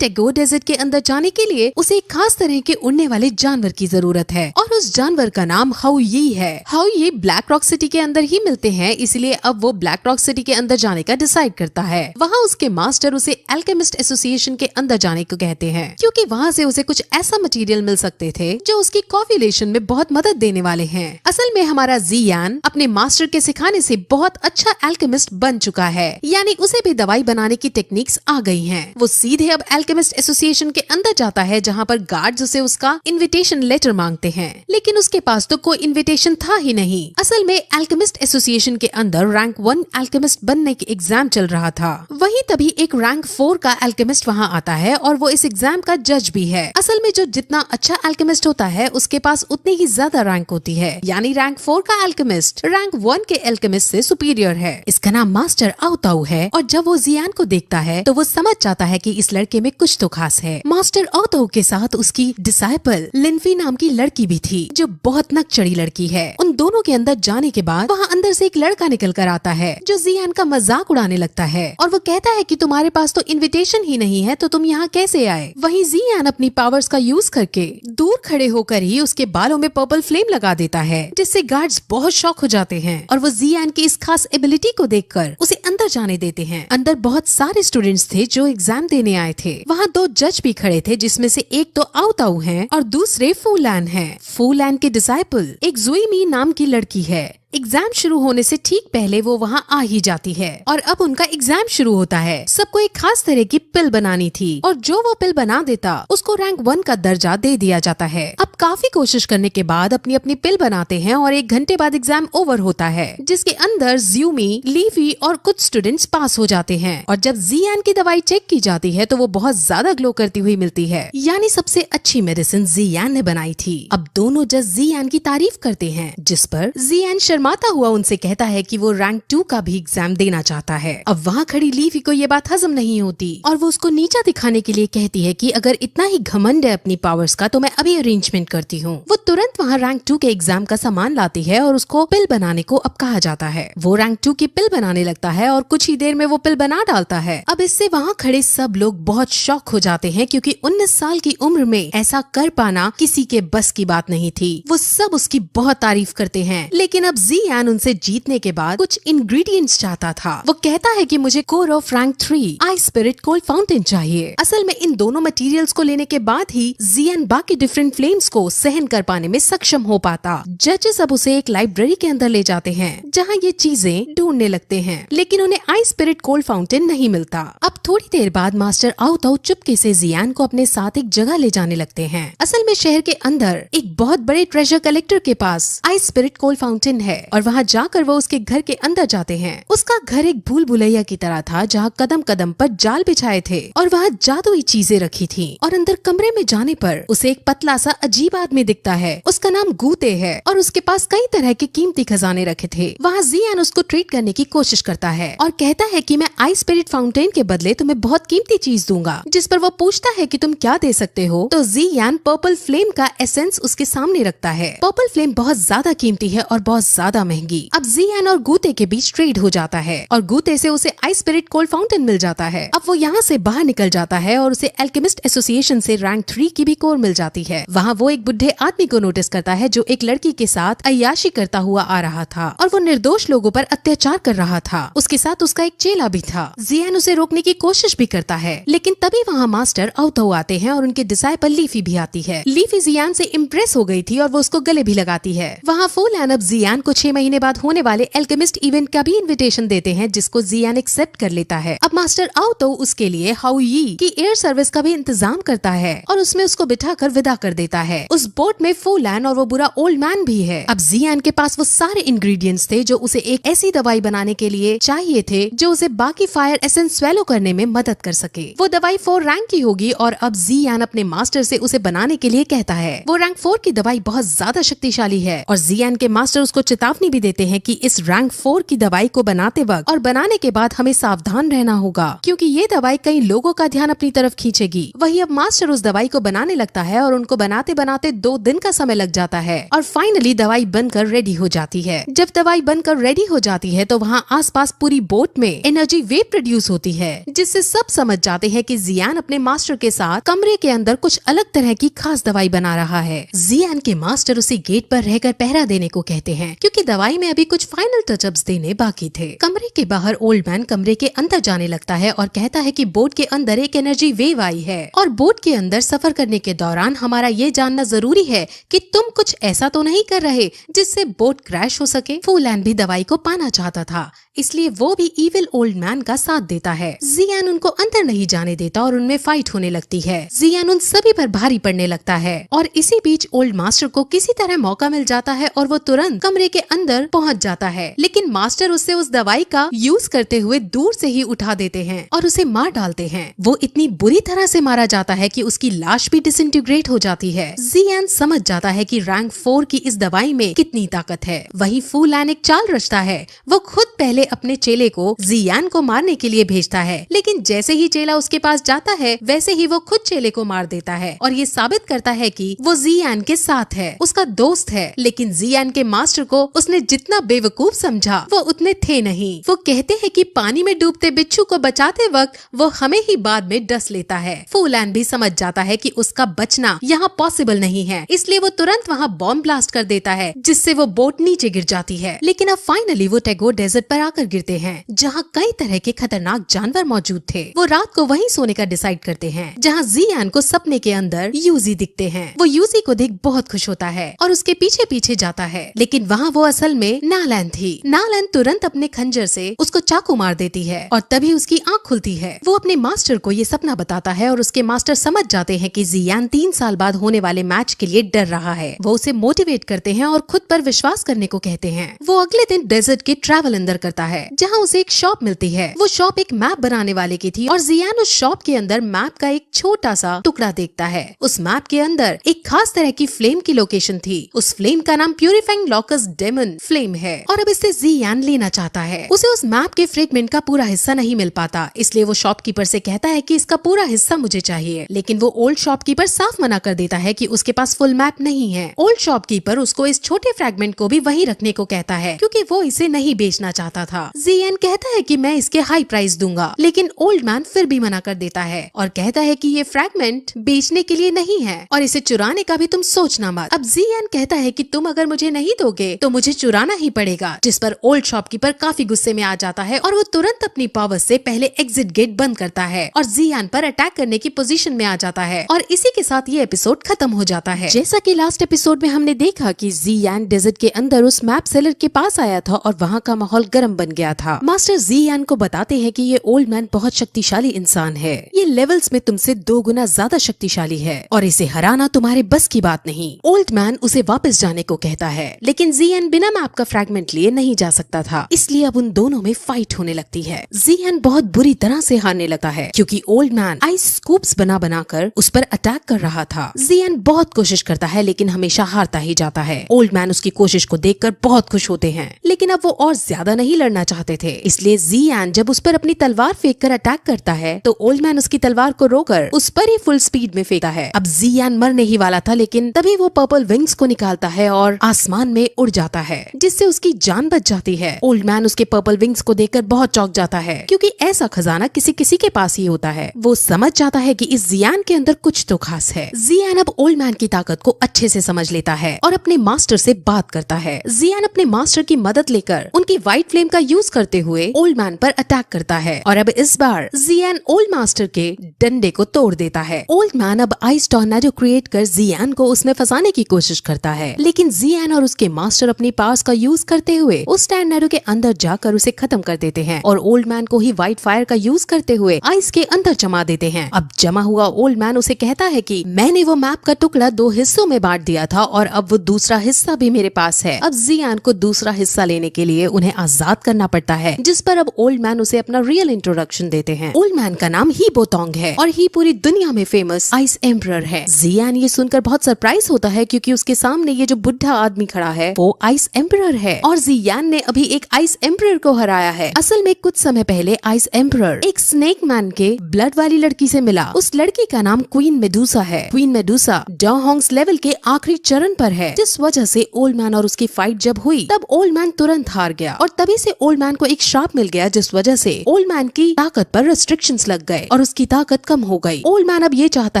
टैगोर डेजर्ट के अंदर जाने के लिए उसे एक खास तरह के उड़ने वाले जानवर की जरूरत है और उस जानवर का नाम हाउयी है। हाउयी ब्लैक रॉक सिटी के अंदर ही मिलते हैं, इसलिए अब वो ब्लैक रॉक सिटी के अंदर जाने का डिसाइड करता है। वहाँ उसके मास्टर उसे एल्केमिस्ट एसोसिएशन के अंदर जाने को कहते हैं, क्योंकि वहाँ से उसे कुछ ऐसा मटेरियल मिल सकते थे जो उसकी कॉव्युलेशन में बहुत मदद देने वाले हैं। असल में हमारा जियान अपने मास्टर के सिखाने से बहुत अच्छा एल्केमिस्ट बन चुका है, यानी उसे भी दवाई बनाने की टेक्निक्स आ गई हैं। वो सीधे अब एल्केमिस्ट एसोसिएशन के अंदर जाता है, जहाँ पर गार्ड्स उसे उसका इनविटेशन लेटर मांगते हैं, लेकिन उसके पास तो कोई इनविटेशन था ही नहीं। असल में एल्केमिस्ट एसोसिएशन के अंदर रैंक 1 एल्केमिस्ट बनने के एग्जाम चल रहा था। वहीं तभी एक रैंक 4 का एल्केमिस्ट वहाँ आता है और वो इस एग्जाम का जज भी है। असल में जो जितना अच्छा एल्केमिस्ट होता है उसके पास उतनी ही ज्यादा रैंक होती है, यानी रैंक 4 का एल्केमिस्ट रैंक 1 के एल्केमिस्ट से सुपीरियर है। इसका नाम मास्टर आओताऊ है और जब वो जियान को देखता है तो वो समझ जाता है कि इस लड़के में कुछ तो खास है। मास्टर आओताऊ के साथ उसकी डिसाइपल लिनफी नाम की लड़की भी थी, जो बहुत नकचड़ी लड़की है। उन दोनों के अंदर जाने के बाद वहाँ अंदर से एक लड़का निकल कर आता है जो जियान का मजाक उड़ाने लगता है और वो कहता है कि तुम्हारे पास तो इनविटेशन ही नहीं है तो तुम यहाँ कैसे आए। वहीं जियान अपनी पावर्स का यूज करके दूर खड़े होकर ही उसके बालों में पर्पल फ्लेम लगा देता है, जिससे गार्ड्स बहुत शॉक हो जाते हैं और वो जियान की इस खास एबिलिटी को देखकर उसे अंदर जाने देते हैं। अंदर बहुत सारे स्टूडेंट्स थे जो एग्जाम देने आए थे। वहाँ 2 जज भी खड़े थे, जिसमें से एक तो आओताऊ है और दूसरे फूलैन है। फूलैन के डिसाइपल एक जुईमी नाम की लड़की है। एग्जाम शुरू होने से ठीक पहले वो वहाँ आ ही जाती है और अब उनका एग्जाम शुरू होता है। सबको एक खास तरह की पिल बनानी थी और जो वो पिल बना देता उसको रैंक 1 का दर्जा दे दिया जाता है। अब काफी कोशिश करने के बाद अपनी अपनी पिल बनाते हैं और 1 घंटे बाद एग्जाम ओवर होता है, जिसके अंदर ज्यूमी, लीफी और कुछ स्टूडेंट्स पास हो जाते हैं। और जब जियान की दवाई चेक की जाती है तो वो बहुत ज्यादा ग्लो करती हुई मिलती है, यानी सबसे अच्छी मेडिसिन जियान ने बनाई थी। अब दोनों जज जियान की तारीफ करते हैं, जिस पर जियान शर्माता हुआ उनसे कहता है कि वो रैंक 2 का भी एग्जाम देना चाहता है। अब वहाँ खड़ी लीफी को ये बात हजम नहीं होती और वो उसको नीचा दिखाने के लिए कहती है कि अगर इतना ही घमंड है अपनी पावर्स का तो मैं अभी अरेंजमेंट करती हूँ। वो तुरंत वहाँ रैंक 2 के एग्जाम का सामान लाती है और उसको पिल बनाने को अब कहा जाता है। वो रैंक 2 की पिल बनाने लगता है और कुछ ही देर में वो पिल बना डालता है। अब इससे वहाँ खड़े सब लोग बहुत शॉक हो जाते हैं, क्योंकि 19 साल की उम्र में ऐसा कर पाना किसी के बस की बात नहीं थी। वो सब उसकी बहुत तारीफ करते हैं, लेकिन अब जियान उनसे जीतने के बाद कुछ इंग्रेडिएंट्स चाहता था। वो कहता है कि मुझे core of rank 3 I spirit cold fountain चाहिए। असल में इन दोनों मटेरियल्स को लेने के बाद ही जियान बाकी डिफरेंट फ्लेम्स को सहन कर पाने में सक्षम हो पाता। जजेस अब उसे एक लाइब्रेरी के अंदर ले जाते हैं जहाँ ये चीजें ढूंढने लगते हैं, लेकिन उन्हें आई स्पिरिट कोल्ड फाउंटेन नहीं मिलता। अब थोड़ी देर बाद मास्टर आओताऊ चुपके से जियान को अपने साथ एक जगह ले जाने लगते हैं। असल में शहर के अंदर एक बहुत बड़े ट्रेजर कलेक्टर के पास आई स्पिरिट कोल्ड फाउंटेन है और वहाँ जाकर वो उसके घर के अंदर जाते हैं। उसका घर एक भूल भुलैया की तरह था, जहाँ कदम कदम पर जाल बिछाए थे और वहाँ जादुई चीजें रखी थी। और अंदर कमरे में जाने पर उसे एक पतला सा अजीब आदमी दिखता है। उसका नाम गूते है और उसके पास कई तरह के कीमती खजाने रखे थे। वहाँ जियान उसको ट्रीट करने की कोशिश करता है और कहता है कि मैं आई स्पिरिट फाउंटेन के बदले तुम्हें बहुत कीमती चीज दूंगा। जिस पर वो पूछता है कि तुम क्या दे सकते हो, तो जियान पर्पल फ्लेम का एसेंस उसके सामने रखता है। पर्पल फ्लेम बहुत ज्यादा कीमती है और बहुत ज्यादा महंगी। अब जियान और गूते के बीच ट्रेड हो जाता है और गूते से उसे आई स्पिरिट कोल्ड फाउंटेन मिल जाता है। अब वो यहाँ से बाहर निकल जाता है और उसे एल्केमिस्ट एसोसिएशन से रैंक 3 की भी कोर मिल जाती है। वहाँ वो एक बुढ़े आदमी को नोटिस करता है जो एक लड़की के साथ अय्याशी करता हुआ आ रहा था और वो निर्दोष लोगों पर अत्याचार कर रहा था। उसके साथ उसका एक चेला भी था। जियान उसे रोकने की कोशिश भी करता है, लेकिन तभी वहाँ मास्टर आओताऊ आते हैं और उनके डिसाइपल लीफी भी आती है। लीफी जियान से इम्प्रेस हो गई थी और वो उसको गले भी लगाती है। वहाँ फूलैन अब जियान को को 6 महीने बाद होने वाले एल्केमिस्ट इवेंट का भी इनविटेशन देते हैं, जिसको जियान एक्सेप्ट कर लेता है। अब मास्टर आओ तो उसके लिए हाउ यी की एयर सर्विस का भी इंतजाम करता है और उसमें उसको बिठाकर विदा कर देता है। उस बोट में फूलैन और वो बुरा ओल्ड मैन भी है। अब जियान के पास वो सारे इंग्रेडिएंट्स थे जो उसे एक ऐसी दवाई बनाने के लिए चाहिए थे जो उसे बाकी फायर एसेंस स्वेलो करने में मदद कर सके। वो दवाई 4 रैंक की होगी और अब जियान अपने मास्टर से उसे बनाने के लिए कहता है। वो रैंक 4 की दवाई बहुत ज्यादा शक्तिशाली है और जियान के मास्टर उसको चेतावनी भी देते हैं कि इस रैंक 4 की दवाई को बनाते वक्त और बनाने के बाद हमें सावधान रहना होगा, क्योंकि ये दवाई कई लोगों का ध्यान अपनी तरफ खींचेगी। वही अब मास्टर उस दवाई को बनाने लगता है और उनको बनाते बनाते 2 दिन का समय लग जाता है और फाइनली दवाई बनकर रेडी हो जाती है। जब दवाई बनकर रेडी हो जाती है तो वहाँ आसपास पूरी बोट में एनर्जी वेव प्रोड्यूस होती है, जिससे सब समझ जाते हैं कि जियान अपने मास्टर के साथ कमरे के अंदर कुछ अलग तरह की खास दवाई बना रहा है। जियान के मास्टर उसे गेट पर रहकर पहरा देने को कहते हैं, क्योंकि दवाई में अभी कुछ फाइनल टचअप्स देने बाकी थे। कमरे के बाहर ओल्ड मैन कमरे के अंदर जाने लगता है और कहता है कि बोट के अंदर एक एनर्जी वेव आई है और बोट के अंदर सफर करने के दौरान हमारा ये जानना जरूरी है कि तुम कुछ ऐसा तो नहीं कर रहे जिससे बोट क्रैश हो सके। फूलैन भी दवाई को पाना चाहता था, इसलिए वो भी इविल ओल्ड मैन का साथ देता है। जियान उनको अंदर नहीं जाने देता और उनमें फाइट होने लगती है। जियान उन सभी पर भारी पड़ने लगता है और इसी बीच ओल्ड मास्टर को किसी तरह मौका मिल जाता है और वो तुरंत कमरे के अंदर पहुंच जाता है, लेकिन मास्टर उससे उस दवाई का यूज करते हुए दूर से ही उठा देते हैं और उसे मार डालते हैं। वो इतनी बुरी तरह से मारा जाता है कि उसकी लाश भी डिसइंटीग्रेट हो जाती है। जियान समझ जाता है कि रैंक 4 की इस दवाई में कितनी ताकत है। वही फूलैन एक चाल रचता है। वो खुद पहले अपने चेले को जियान को मारने के लिए भेजता है, लेकिन जैसे ही चेला उसके पास जाता है वैसे ही वो खुद चेले को मार देता है और ये साबित करता है कि वो जियान के साथ है, उसका दोस्त है। लेकिन जियान के मास्टर को उसने जितना बेवकूफ समझा वो उतने थे नहीं। वो कहते हैं कि पानी में डूबते बिच्छू को बचाते वक्त वो हमें ही बाद में डस लेता है। फूलैन भी समझ जाता है कि उसका बचना यहाँ पॉसिबल नहीं है, इसलिए वो तुरंत वहाँ बॉम्ब ब्लास्ट कर देता है, जिससे वो बोट नीचे गिर जाती है। लेकिन अब फाइनली वो टैगोर डेजर्ट पर आकर गिरते हैं, जहाँ कई तरह के खतरनाक जानवर मौजूद थे। वो रात को वहीं सोने का डिसाइड करते हैं, जहाँ जियान को सपने के अंदर यूजी दिखते हैं। वो यूजी को देख बहुत खुश होता है और उसके पीछे पीछे जाता है, लेकिन वहाँ वो असल में नालैन थी। नालैन तुरंत अपने खंजर से उसको चाकू मार देती है और तभी उसकी आँख खुलती है। वो अपने मास्टर को ये सपना बताता है और उसके मास्टर समझ जाते हैं कि जियान 3 साल बाद होने वाले मैच के लिए डर रहा है। वो उसे मोटिवेट करते हैं और खुद पर विश्वास करने को कहते हैं। वो अगले दिन डेजर्ट के ट्रैवल अंदर करता है, जहाँ उसे एक शॉप मिलती है। वो शॉप एक मैप बनाने वाले की थी और जियान उस शॉप के अंदर मैप का एक छोटा सा टुकड़ा देखता है। उस मैप के अंदर एक खास तरह की फ्लेम की लोकेशन थी। उस फ्लेम का नाम प्यूरिफाइंग लॉकस डेमन फ्लेम है और अब इसे जियान लेना चाहता है। उसे उस मैप के फ्रेगमेंट का पूरा हिस्सा नहीं मिल पाता, इसलिए वो शॉपकीपर से कहता है कि इसका पूरा हिस्सा मुझे चाहिए, लेकिन वो ओल्ड शॉपकीपर साफ मना कर देता है कि उसके पास फुल मैप नहीं है। ओल्ड शॉपकीपर उसको इस छोटे फ्रेगमेंट को भी वहीं रखने को कहता है, क्योंकि वो इसे नहीं बेचना चाहता था। जियान कहता है कि मैं इसके हाई प्राइस दूंगा, लेकिन ओल्ड मैन फिर भी मना कर देता है और कहता है कि ये फ्रैगमेंट बेचने के लिए नहीं है और इसे चुराने का भी तुम सोचना मत। अब जियान कहता है कि तुम अगर मुझे नहीं दोगे तो मुझे चुराना ही पड़ेगा, जिस पर ओल्ड शॉपकीपर काफी गुस्से में आ जाता है और वो तुरंत अपनी पावर से पहले एग्जिट गेट बंद करता है और जियान पर अटैक करने की पोजीशन में आ जाता है और इसी के साथ ये एपिसोड खत्म हो जाता है। जैसा कि लास्ट एपिसोड में हमने देखा कि जियान डेजर्ट के अंदर उस मैप सेलर के पास आया था और वहाँ का माहौल गर्म बन गया था। मास्टर जियान को बताते हैं कि ये ओल्ड मैन बहुत शक्तिशाली इंसान है, ये लेवल्स में तुमसे 2 गुना ज्यादा शक्तिशाली है और इसे हराना तुम्हारे बस की बात नहीं। ओल्ड मैन उसे वापस जाने को कहता है, लेकिन जियान बिना मैप का फ्रैगमेंट लिए नहीं जा सकता था, इसलिए अब उन दोनों में फाइट होने लगती है। जियान बहुत बुरी तरह से हारने लगता है, क्योंकि ओल्ड मैन आइस स्कूप्स बना बनाकर उस पर अटैक कर रहा था। जियान बहुत कोशिश करता है, लेकिन हमेशा हारता ही जाता है। ओल्ड मैन उसकी कोशिश को देखकर बहुत खुश होते हैं, लेकिन अब वो और ज्यादा नहीं लड़ना चाहते थे, इसलिए जियान जब उस पर अपनी तलवार फेंक कर अटैक करता है तो ओल्ड मैन उसकी तलवार को रोकर उस पर ही फुल स्पीड में फेंकता है। अब जियान मरने ही वाला था, लेकिन तभी वो पर्पल विंग्स को निकालता है और आसमान में उड़ जाता है, जिससे उसकी जान बच जाती है। ओल्ड मैन उसके पर्पल विंग्स को देखकर बहुत चौंक जाता है, क्योंकि ऐसा खजाना किसी किसी के पास ही होता है। वो समझ जाता है कि इस जियान के अंदर कुछ तो खास है। जियान अब ओल्ड मैन की ताकत को अच्छे से समझ लेता है और अपने मास्टर से बात करता है। जियान अपने मास्टर की मदद लेकर उनकी व्हाइट फ्लेम का यूज करते हुए ओल्ड मैन पर अटैक करता है और अब इस बार जियान ओल्ड मास्टर के डंडे को तोड़ देता है। ओल्ड मैन अब आइस टॉर्नेडो क्रिएट कर जियान को उसमें फंसाने की कोशिश करता है, लेकिन जियान और उसके मास्टर अपनी पावर्स का यूज करते हुए उस टॉर्नेडो के अंदर जाकर उसे खत्म कर देते हैं और ओल्ड मैन को ही व्हाइट फायर का यूज करते हुए आइस के अंदर जमा देते हैं। अब जमा हुआ ओल्ड मैन उसे कहता है कि मैंने वो मैप का टुकड़ा 2 हिस्सों में बांट दिया था और अब वो दूसरा हिस्सा भी मेरे पास है। अब जियान को दूसरा हिस्सा लेने के लिए उन्हें आजाद करना पड़ता है, जिस पर अब ओल्ड मैन उसे अपना रियल इंट्रोडक्शन देते हैं। ओल्ड मैन का नाम ही बोतोंग है और ही पूरी दुनिया में फेमस आइस एम्परर है। जियान ये सुनकर बहुत सरप्राइज होता है क्योंकि उसके सामने ये जो बुढ़ा आदमी खड़ा है वो आइस एम्परर है और जियान ने अभी एक आइस एम्परर को हराया है। असल में कुछ समय पहले आइस एम्परर एक स्नेक मैन के ब्लड वाली लड़की से मिला। उस लड़की का नाम क्वीन मेडुसा है। क्वीन मेडुसा डॉहोंग्स लेवल के आखिरी चरण पर है, जिस वजह से ओल्ड मैन और उसकी फाइट जब हुई तब ओल्ड मैन तुरंत हार गया और तभी से ओल्ड मैन को एक श्राप मिल गया, जिस वजह से ओल्ड मैन की ताकत पर रिस्ट्रिक्शंस लग गए और उसकी ताकत कम हो गई। ओल्ड मैन अब ये चाहता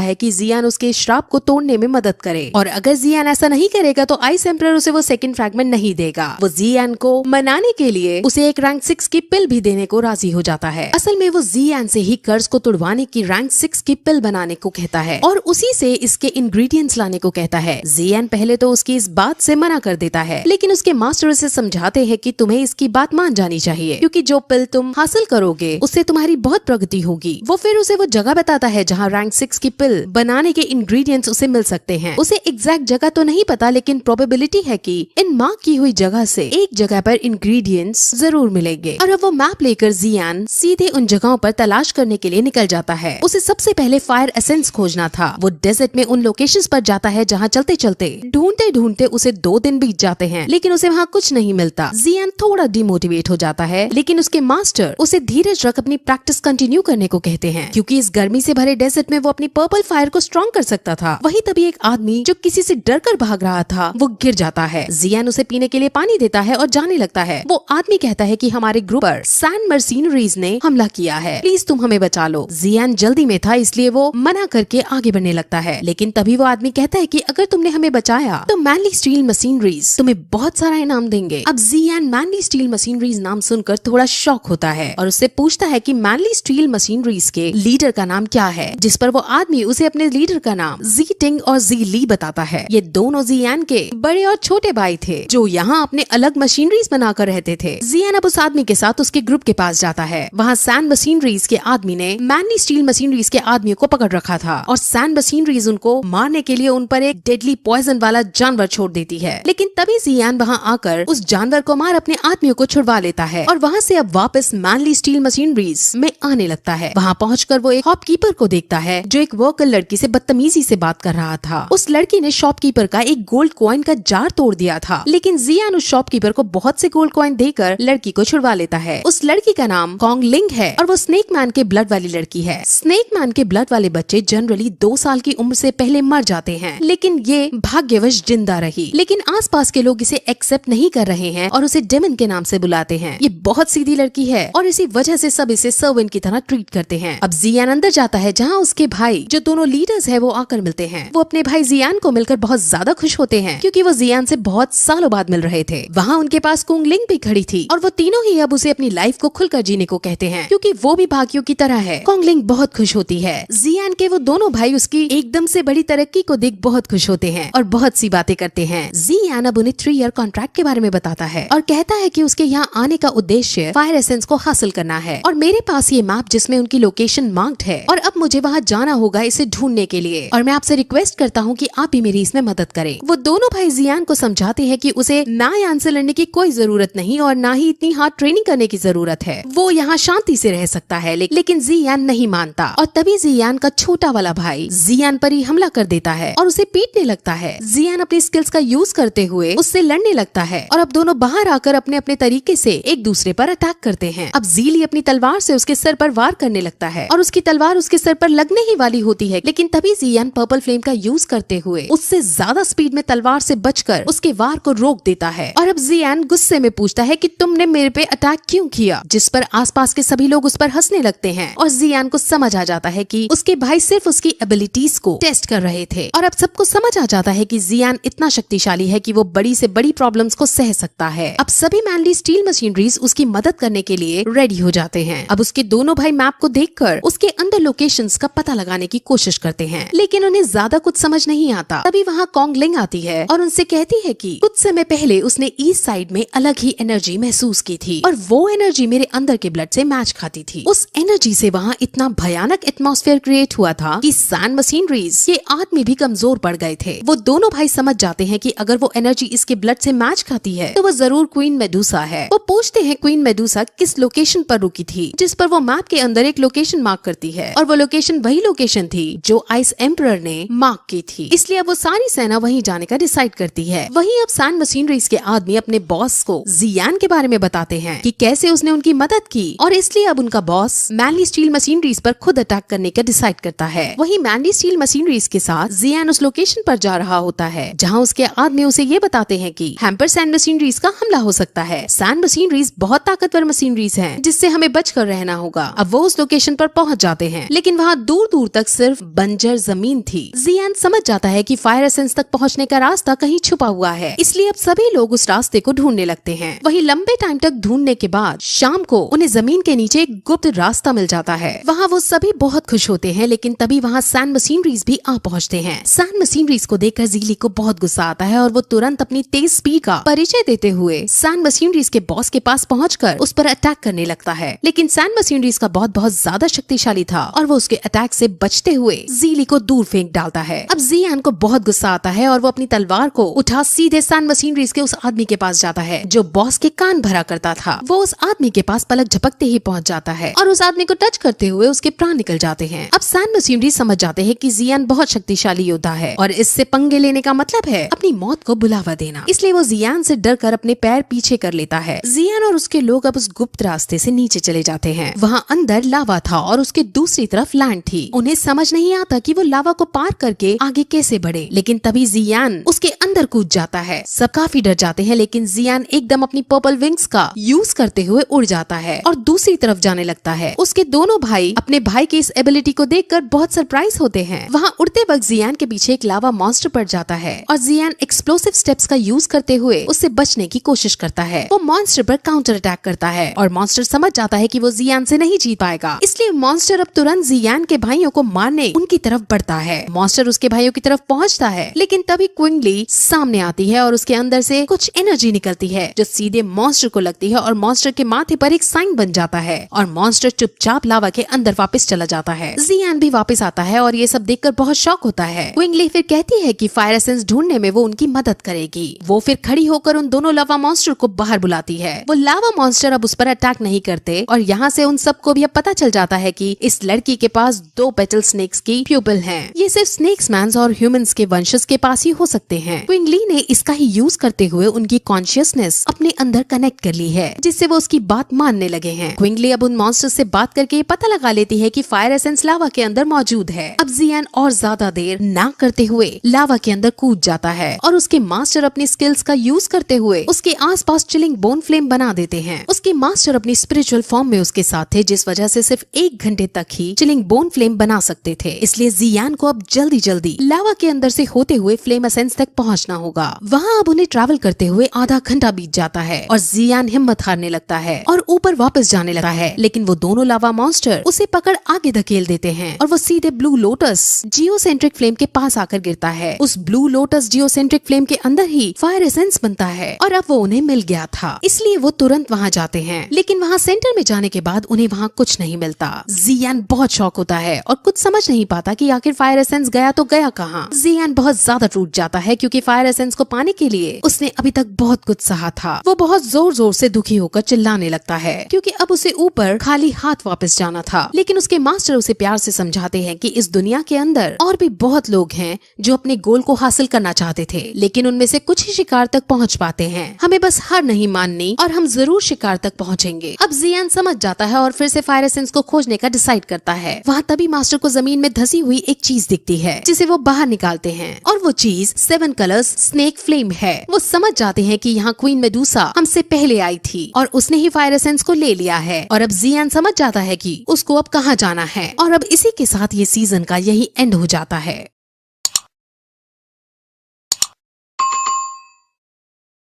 है कि जियान उसके श्राप को तोड़ने में मदद करे और अगर जियान ऐसा नहीं करेगा तो आइस एम्परर उसे वो सेकंड फ्रैगमेंट नहीं देगा। वो जियान को मनाने के लिए उसे एक रैंक 6 की पिल भी देने को राजी हो जाता है। असल में वो जियान से ही कर्ज को तुड़वाने की रैंक 6 की पिल बनाने को कहता है और उसी से इसके इंग्रेडिएंट्स लाने को कहता है। जियान पहले तो उसकी इस बात से मना कर देता है, लेकिन उसके मास्टर उसे समझाते हैं कि तुम्हें इसकी बात मान जानी चाहिए क्योंकि जो पिल तुम हासिल करोगे उससे तुम्हारी बहुत प्रगति होगी। वो फिर उसे वो जगह बताता है जहाँ रैंक 6 की पिल बनाने के इंग्रेडिएंट्स उसे मिल सकते हैं। उसे एग्जैक्ट जगह तो नहीं पता, लेकिन प्रोबेबिलिटी है कि इन मार्क की हुई जगह से एक जगह पर इंग्रेडिएंट्स जरूर मिलेंगे। और अब वो मैप लेकर जियान सीधे उन जगहों पर तलाश करने के लिए निकल जाता है। उसे सबसे पहले फायर एसेंस खोजना था। वो डेजर्ट में उन लोकेशंस पर जाता है जहाँ चलते चलते ढूंढते ढूंढते उसे 2 दिन बीत जाते हैं, लेकिन उसे वहाँ कुछ नहीं मिलता। जियान थोड़ा डिमोटिवेट हो जाता है, लेकिन उसके मास्टर उसे धीरज रख अपनी प्रैक्टिस कंटिन्यू करने को कहते हैं क्योंकि इस गर्मी से भरे डेजर्ट में वो अपनी पर्पल फायर को स्ट्रॉन्ग कर सकता था। वही तभी एक आदमी जो किसी से डर कर भाग रहा था वो गिर जाता है। जियान उसे पीने के लिए पानी देता है और जाने लगता है। वो आदमी कहता है कि हमारे ग्रुप पर सैंड मर्सिनरीज ने हमला किया है, प्लीज तुम हमें बचा लो। जियान जल्दी में था इसलिए वो मना करके आगे बढ़ने लगता है, लेकिन तभी वो आदमी कहता है कि अगर तुमने हमें बचाया तो मैनली स्टील मशीनरीज तुम्हें बहुत सारा इनाम देंगे। अब जियान मैनली स्टील मशीनरीज नाम सुनकर थोड़ा शॉक होता है और उससे पूछता है कि मैनली स्टील मशीनरीज के लीडर का नाम क्या है, जिस पर वो आदमी उसे अपने लीडर का नाम जी टिंग और जी ली बताता है। ये दोनों जियान के बड़े और छोटे भाई थे जो यहाँ अपने अलग मशीनरीज बनाकर रहते थे। जियान अब उस आदमी के साथ उसके ग्रुप के पास जाता है। वहाँ सैंड मशीनरीज के आदमी ने मैनली स्टील मशीनरीज के आदमियों को पकड़ रखा था और सैंड मशीनरीज उनको मारने के लिए उन पर एक डेडली पॉइजन वाला जानवर छोड़ देती है, लेकिन तभी जियान वहाँ आकर उस जानवर को मार अपने आदमियों को छुड़वा लेता है और वहाँ से अब वापस मैनली स्टील मशीनरीज में आने लगता है। वहाँ पहुंचकर वो एक शॉपकीपर को देखता है जो एक वर्कर लड़की से बदतमीजी से बात कर रहा था। उस लड़की ने शॉपकीपर का एक गोल्ड कॉइन का जार तोड़ दिया था, लेकिन जियान उस शॉपकीपर को बहुत से गोल्ड कॉइन देकर लड़की को छुड़वा लेता है। उस लड़की का नाम कॉन्ग लिंग है और वो स्नेक मैन के ब्लड वाली लड़की है। स्नेक मैन के ब्लड वाले बच्चे जनरली 2 साल की उम्र से पहले मर जाते हैं, लेकिन ये भाग्यवश जिंदा रही। लेकिन आसपास के लोग इसे एक्सेप्ट नहीं कर रहे हैं और उसे डेमन के नाम से बुलाते हैं। ये बहुत सीधी लड़की है और इसी वजह से सब इसे सर्वेंट की तरह ट्रीट करते हैं। अब जियान अंदर जाता है जहाँ उसके भाई जो दोनों लीडर्स है वो आकर मिलते हैं। वो अपने भाई जियान को मिलकर बहुत ज्यादा खुश होते हैं क्योंकि वो जियान से बहुत सालों बाद मिल रहे थे। वहाँ उनके पास कुंग लिंग भी खड़ी थी और वो तीनों ही अब उसे अपनी लाइफ को खुलकर जीने को कहते हैं क्योंकि वो भी भाग्यों की तरह है। कुंग लिंग बहुत खुश होती है। जियान के वो दोनों भाई उसकी एकदम से बड़ी तरक्की को देख बहुत खुश होते हैं और बहुत सी बातें करते हैं। जियान अब उन्हें 3 ईयर कॉन्ट्रैक्ट के बारे में बताता है और कहता है कि उसके यहाँ आने का उद्देश्य फायर एसेंस को हासिल करना है और मेरे पास ये मैप जिसमें उनकी लोकेशन मार्क्ड है और अब मुझे वहाँ जाना होगा इसे ढूंढने के लिए और मैं आपसे रिक्वेस्ट करता हूँ कि आप भी मेरी इसमें मदद करें। वो दोनों भाई जियान को समझाते हैं कि उसे ना यान से लड़ने की कोई जरूरत नहीं और ना ही इतनी हार्ड ट्रेनिंग करने की जरूरत है। वो यहाँ शांति से रह सकता है, लेकिन जियान नहीं मानता और तभी जियान का छोटा वाला भाई जियान पर ही हमला कर देता है और उसे पीटने लगता है। जियान अपनी स्किल्स का यूज करते हुए उससे लड़ने लगता है और अब दोनों बाहर आकर अपने अपने तरीके से एक दूसरे पर अटैक करते हैं। अब जीली अपनी तलवार से उसके सर पर वार करने लगता है और उसकी तलवार उसके सर पर लगने ही वाली होती है, लेकिन तभी जियान पर्पल फ्लेम का यूज करते हुए उससे ज्यादा स्पीड में तलवार से बचकर उसके वार को रोक देता है और अब जियान गुस्से में पूछता है कि तुमने मेरे पे अटैक क्यों किया, जिस पर आसपास के सभी लोग उस पर हंसने लगते हैं और जियान को समझ आ जाता है कि उसके भाई सिर्फ उसकी एबिलिटीज को टेस्ट कर रहे थे और अब सबको समझ आ जाता है कि जियान इतना शक्तिशाली है कि वो बड़ी से बड़ी प्रॉब्लम्स को सह सकता है। अब सभी मैनली स्टील मशीनरीज उसकी मदद करने के लिए रेडी हो जाते हैं। अब उसके दोनों भाई मैप को देखकर उसके अंदर लोकेशंस का पता लगाने की कोशिश करते हैं, लेकिन उन्हें ज्यादा कुछ समझ नहीं आता। तभी वहाँ कॉन्गलिंग आती है और उनसे कहती है कि कुछ समय पहले उसने ईस्ट साइड में अलग ही एनर्जी महसूस की थी और वो एनर्जी मेरे अंदर के ब्लड से मैच खाती थी। उस एनर्जी से वहाँ इतना भयानक एटमॉस्फेयर क्रिएट हुआ था कि सैंड मशीनरीज के आदमी भी कमजोर पड़ गए थे। वो दोनों भाई समझ जाते हैं कि अगर वो एनर्जी इसके ब्लड से मैच खाती है तो वो जरूर क्वीन मेडुसा है। वो पूछते हैं क्वीन मेडुसा किस लोकेशन पर रुकी थी, जिस पर वो मैप के अंदर एक लोकेशन मार्क करती है और वो लोकेशन वही लोकेशन थी जो आइस एम्परर ने मार्क की थी। इसलिए अब वो सारी सेना वहीं जाने का डिसाइड करती है। वहीं अब सैंड मशीनरीज के आदमी अपने बॉस को जियान के बारे में बताते हैं कि कैसे उसने उनकी मदद की और इसलिए अब उनका बॉस मैनली स्टील मशीनरीज पर खुद अटैक करने का डिसाइड करता है। वहीं मैनली स्टील मशीनरीज के साथ जियान उस लोकेशन पर जा रहा होता है जहां उसके आदमी उसे ये बताते हैं कि हैम्पर सैंड मशीनरीज का हमला हो सकता है। सैंड मशीनरीज बहुत ताकतवर मशीनरीज हैं जिससे हमें बचकर रहना होगा। अब वो उस लोकेशन पर पहुंच जाते हैं, लेकिन वहाँ दूर दूर तक सिर्फ बंजर जमीन थी। जियान समझ जाता है कि फायर एसेंस तक पहुंचने का रास्ता कहीं छुपा हुआ है, इसलिए अब सभी लोग उस रास्ते को ढूंढने लगते हैं। वही लंबे टाइम तक ढूंढने के बाद शाम को उन्हें जमीन के नीचे एक गुप्त रास्ता मिल जाता है। वहाँ वो सभी बहुत खुश होते हैं, लेकिन तभी वहाँ सैंड मशीनरीज भी आ पहुँचते हैं। सैंड मशीनरीज को देखकर ज़ीली को बहुत गुस्सा आता है और वो तुरंत अपनी तेज स्पीड का परिचय देते हुए सैंड मशीनरीज के बॉस के पास पहुंचकर उस पर अटैक करने लगता है। लेकिन सैंड मशीनरीज का बहुत ज्यादा शक्तिशाली था और वो उसके अटैक से बचते हुए ज़ीली को दूर फेंक डालता है। अब जियान को बहुत गुस्सा आता है और वो अपनी तलवार को उठा सीधे सैंड मशीनरीज के उस आदमी के पास जाता है जो बॉस के कान भरा करता था। वो उस आदमी के पास पलक झपकते ही पहुंच जाता है और उस आदमी को टच करते हुए उसके प्राण निकल जाते हैं। अब सैंड मशीनरीज समझ जाते हैं कि जियान बहुत शक्तिशाली योद्धा है और इससे पंगे लेने का मतलब है अपनी मौत को बुलावा देना। इसलिए वो जियान से डरकर अपने पैर पीछे कर लेता है। जियान और उसके लोग अब उस गुप्त रास्ते से नीचे चले जाते हैं। वहाँ अंदर लावा था और उसके दूसरी तरफ लैंड थी। उन्हें समझ नहीं आता कि वो लावा को पार करके आगे कैसे बढ़े, लेकिन तभी जियान उसके अंदर कूद जाता है। सब काफी डर जाते हैं, लेकिन जियान एकदम अपनी पर्पल विंग्स का यूज करते हुए उड़ जाता है और दूसरी तरफ जाने लगता है। उसके दोनों भाई अपने भाई की इस एबिलिटी को देखकर बहुत सरप्राइज होते हैं। वहाँ उड़ते वक्त जियान के पीछे एक लावा मॉन्स्टर पड़ जाता है और जियान एक्सप्लोसिव स्टेप्स का यूज करते हुए उससे बचने की कोशिश करता है। वो मॉन्स्टर पर काउंटर अटैक करता है और मॉन्स्टर समझ जाता है कि वो जियान से नहीं जीत पाएगा, इसलिए मॉन्स्टर अब तुरंत जियान के भाइयों को मारने उनकी तरफ बढ़ता है। मॉन्स्टर उसके भाइयों की तरफ पहुंचता है, लेकिन तभी क्विंगली सामने आती है और उसके अंदर से कुछ एनर्जी निकलती है जो सीधे मॉन्स्टर को लगती है और मॉन्स्टर के माथे पर एक साइन बन जाता है और मॉन्स्टर चुपचाप लावा के अंदर वापस चला जाता है। जियान भी वापस आता है और ये सब देखकर बहुत शॉक होता है। क्विंगली फिर कहती है कि फायर एसेंस ढूंढने में वो उनकी मदद करेगी। वो फिर खड़ी होकर उन दोनों लावा मॉन्स्टर को बाहर बुलाती है। वो लावा मॉन्स्टर अब उस पर अटैक नहीं करते और यहाँ से उन सबको भी अब पता चल जाता है कि इस लड़की के पास 2 पेटल स्नेक्स की प्यूपल हैं। ये सिर्फ स्नेक्समैन्स और ह्यूमंस के वंशज के पास ही हो सकते हैं। क्विंगली ने इसका ही यूज करते हुए उनकी कॉन्शियसनेस अपने अंदर कनेक्ट कर ली है, जिससे वो उसकी बात मानने लगे हैं। क्विंगली अब उन मॉन्स्टर से बात करके पता लगा लेती है कि फायर एसेंस लावा के अंदर मौजूद है। अब जियान और ज्यादा देर ना करते हुए लावा के अंदर कूद जाता है और उसके मास्टर अपनी स्किल्स का यूज करते हुए उसके आसपास चिलिंग बोन फ्लेम बना देते हैं। उसके मास्टर अपनी स्पिरिचुअल फॉर्म में उसके साथ थे, जिस वजह से सिर्फ 1 घंटे तक ही चिलिंग बोन फ्लेम बना सकते थे। इसलिए जियान को अब जल्दी जल्दी लावा के अंदर से होते हुए फ्लेम एसेंस तक पहुंचना होगा। वहाँ अब उन्हें ट्रैवल करते हुए आधा घंटा बीत जाता है और जियान हिम्मत हारने लगता है और ऊपर वापस जाने लगता है, लेकिन वो दोनों लावा मॉन्स्टर उसे पकड़ आगे धकेल देते हैं और वो सीधे ब्लू लोटस जियोसेंट्रिक फ्लेम के पास आकर गिरता है। उस ब्लू लोटस जियोसेंट्रिक फ्लेम के अंदर ही फायर एसेंस बनता है और अब वो उन्हें मिल गया था, इसलिए वो तुरंत वहाँ जाते हैं। लेकिन वहाँ सेंटर में जाने के बाद उन्हें वहाँ कुछ नहीं मिलता। जियान बहुत शॉक होता है और कुछ समझ नहीं पाता कि आखिर फायर एसेंस गया तो गया कहाँ। जियान बहुत ज्यादा टूट जाता है क्योंकि फायर एसेंस को पाने के लिए उसने अभी तक बहुत कुछ सहा था। वो बहुत जोर जोर से दुखी होकर चिल्लाने लगता है क्योंकि अब उसे ऊपर खाली हाथ वापस जाना था। लेकिन उसके मास्टर उसे प्यार से समझाते हैं कि इस दुनिया के अंदर और भी बहुत लोग हैं जो अपने गोल को हासिल करना चाहते थे, लेकिन उनमें से कुछ ही शिकार तक पहुंच पाते हैं। हमें बस हार नहीं माननी और हम जरूर शिकार तक पहुंचेंगे। अब जियान समझ जाता है और फिर से फायर एसेंस को खोजने का डिसाइड करता है। वहाँ तभी मास्टर को जमीन में धसी हुई एक चीज दिखती है जिसे वो बाहर निकालते हैं और वो चीज 7 कलर्स स्नेक फ्लेम है। वो समझ जाते हैं कि यहाँ क्वीन मेडुसा हमसे पहले आई थी और उसने ही फायर एसेंस को ले लिया है और अब जियान समझ जाता है कि उसको अब कहाँ जाना है और अब इसी के साथ ये सीजन का यही एंड हो जाता है।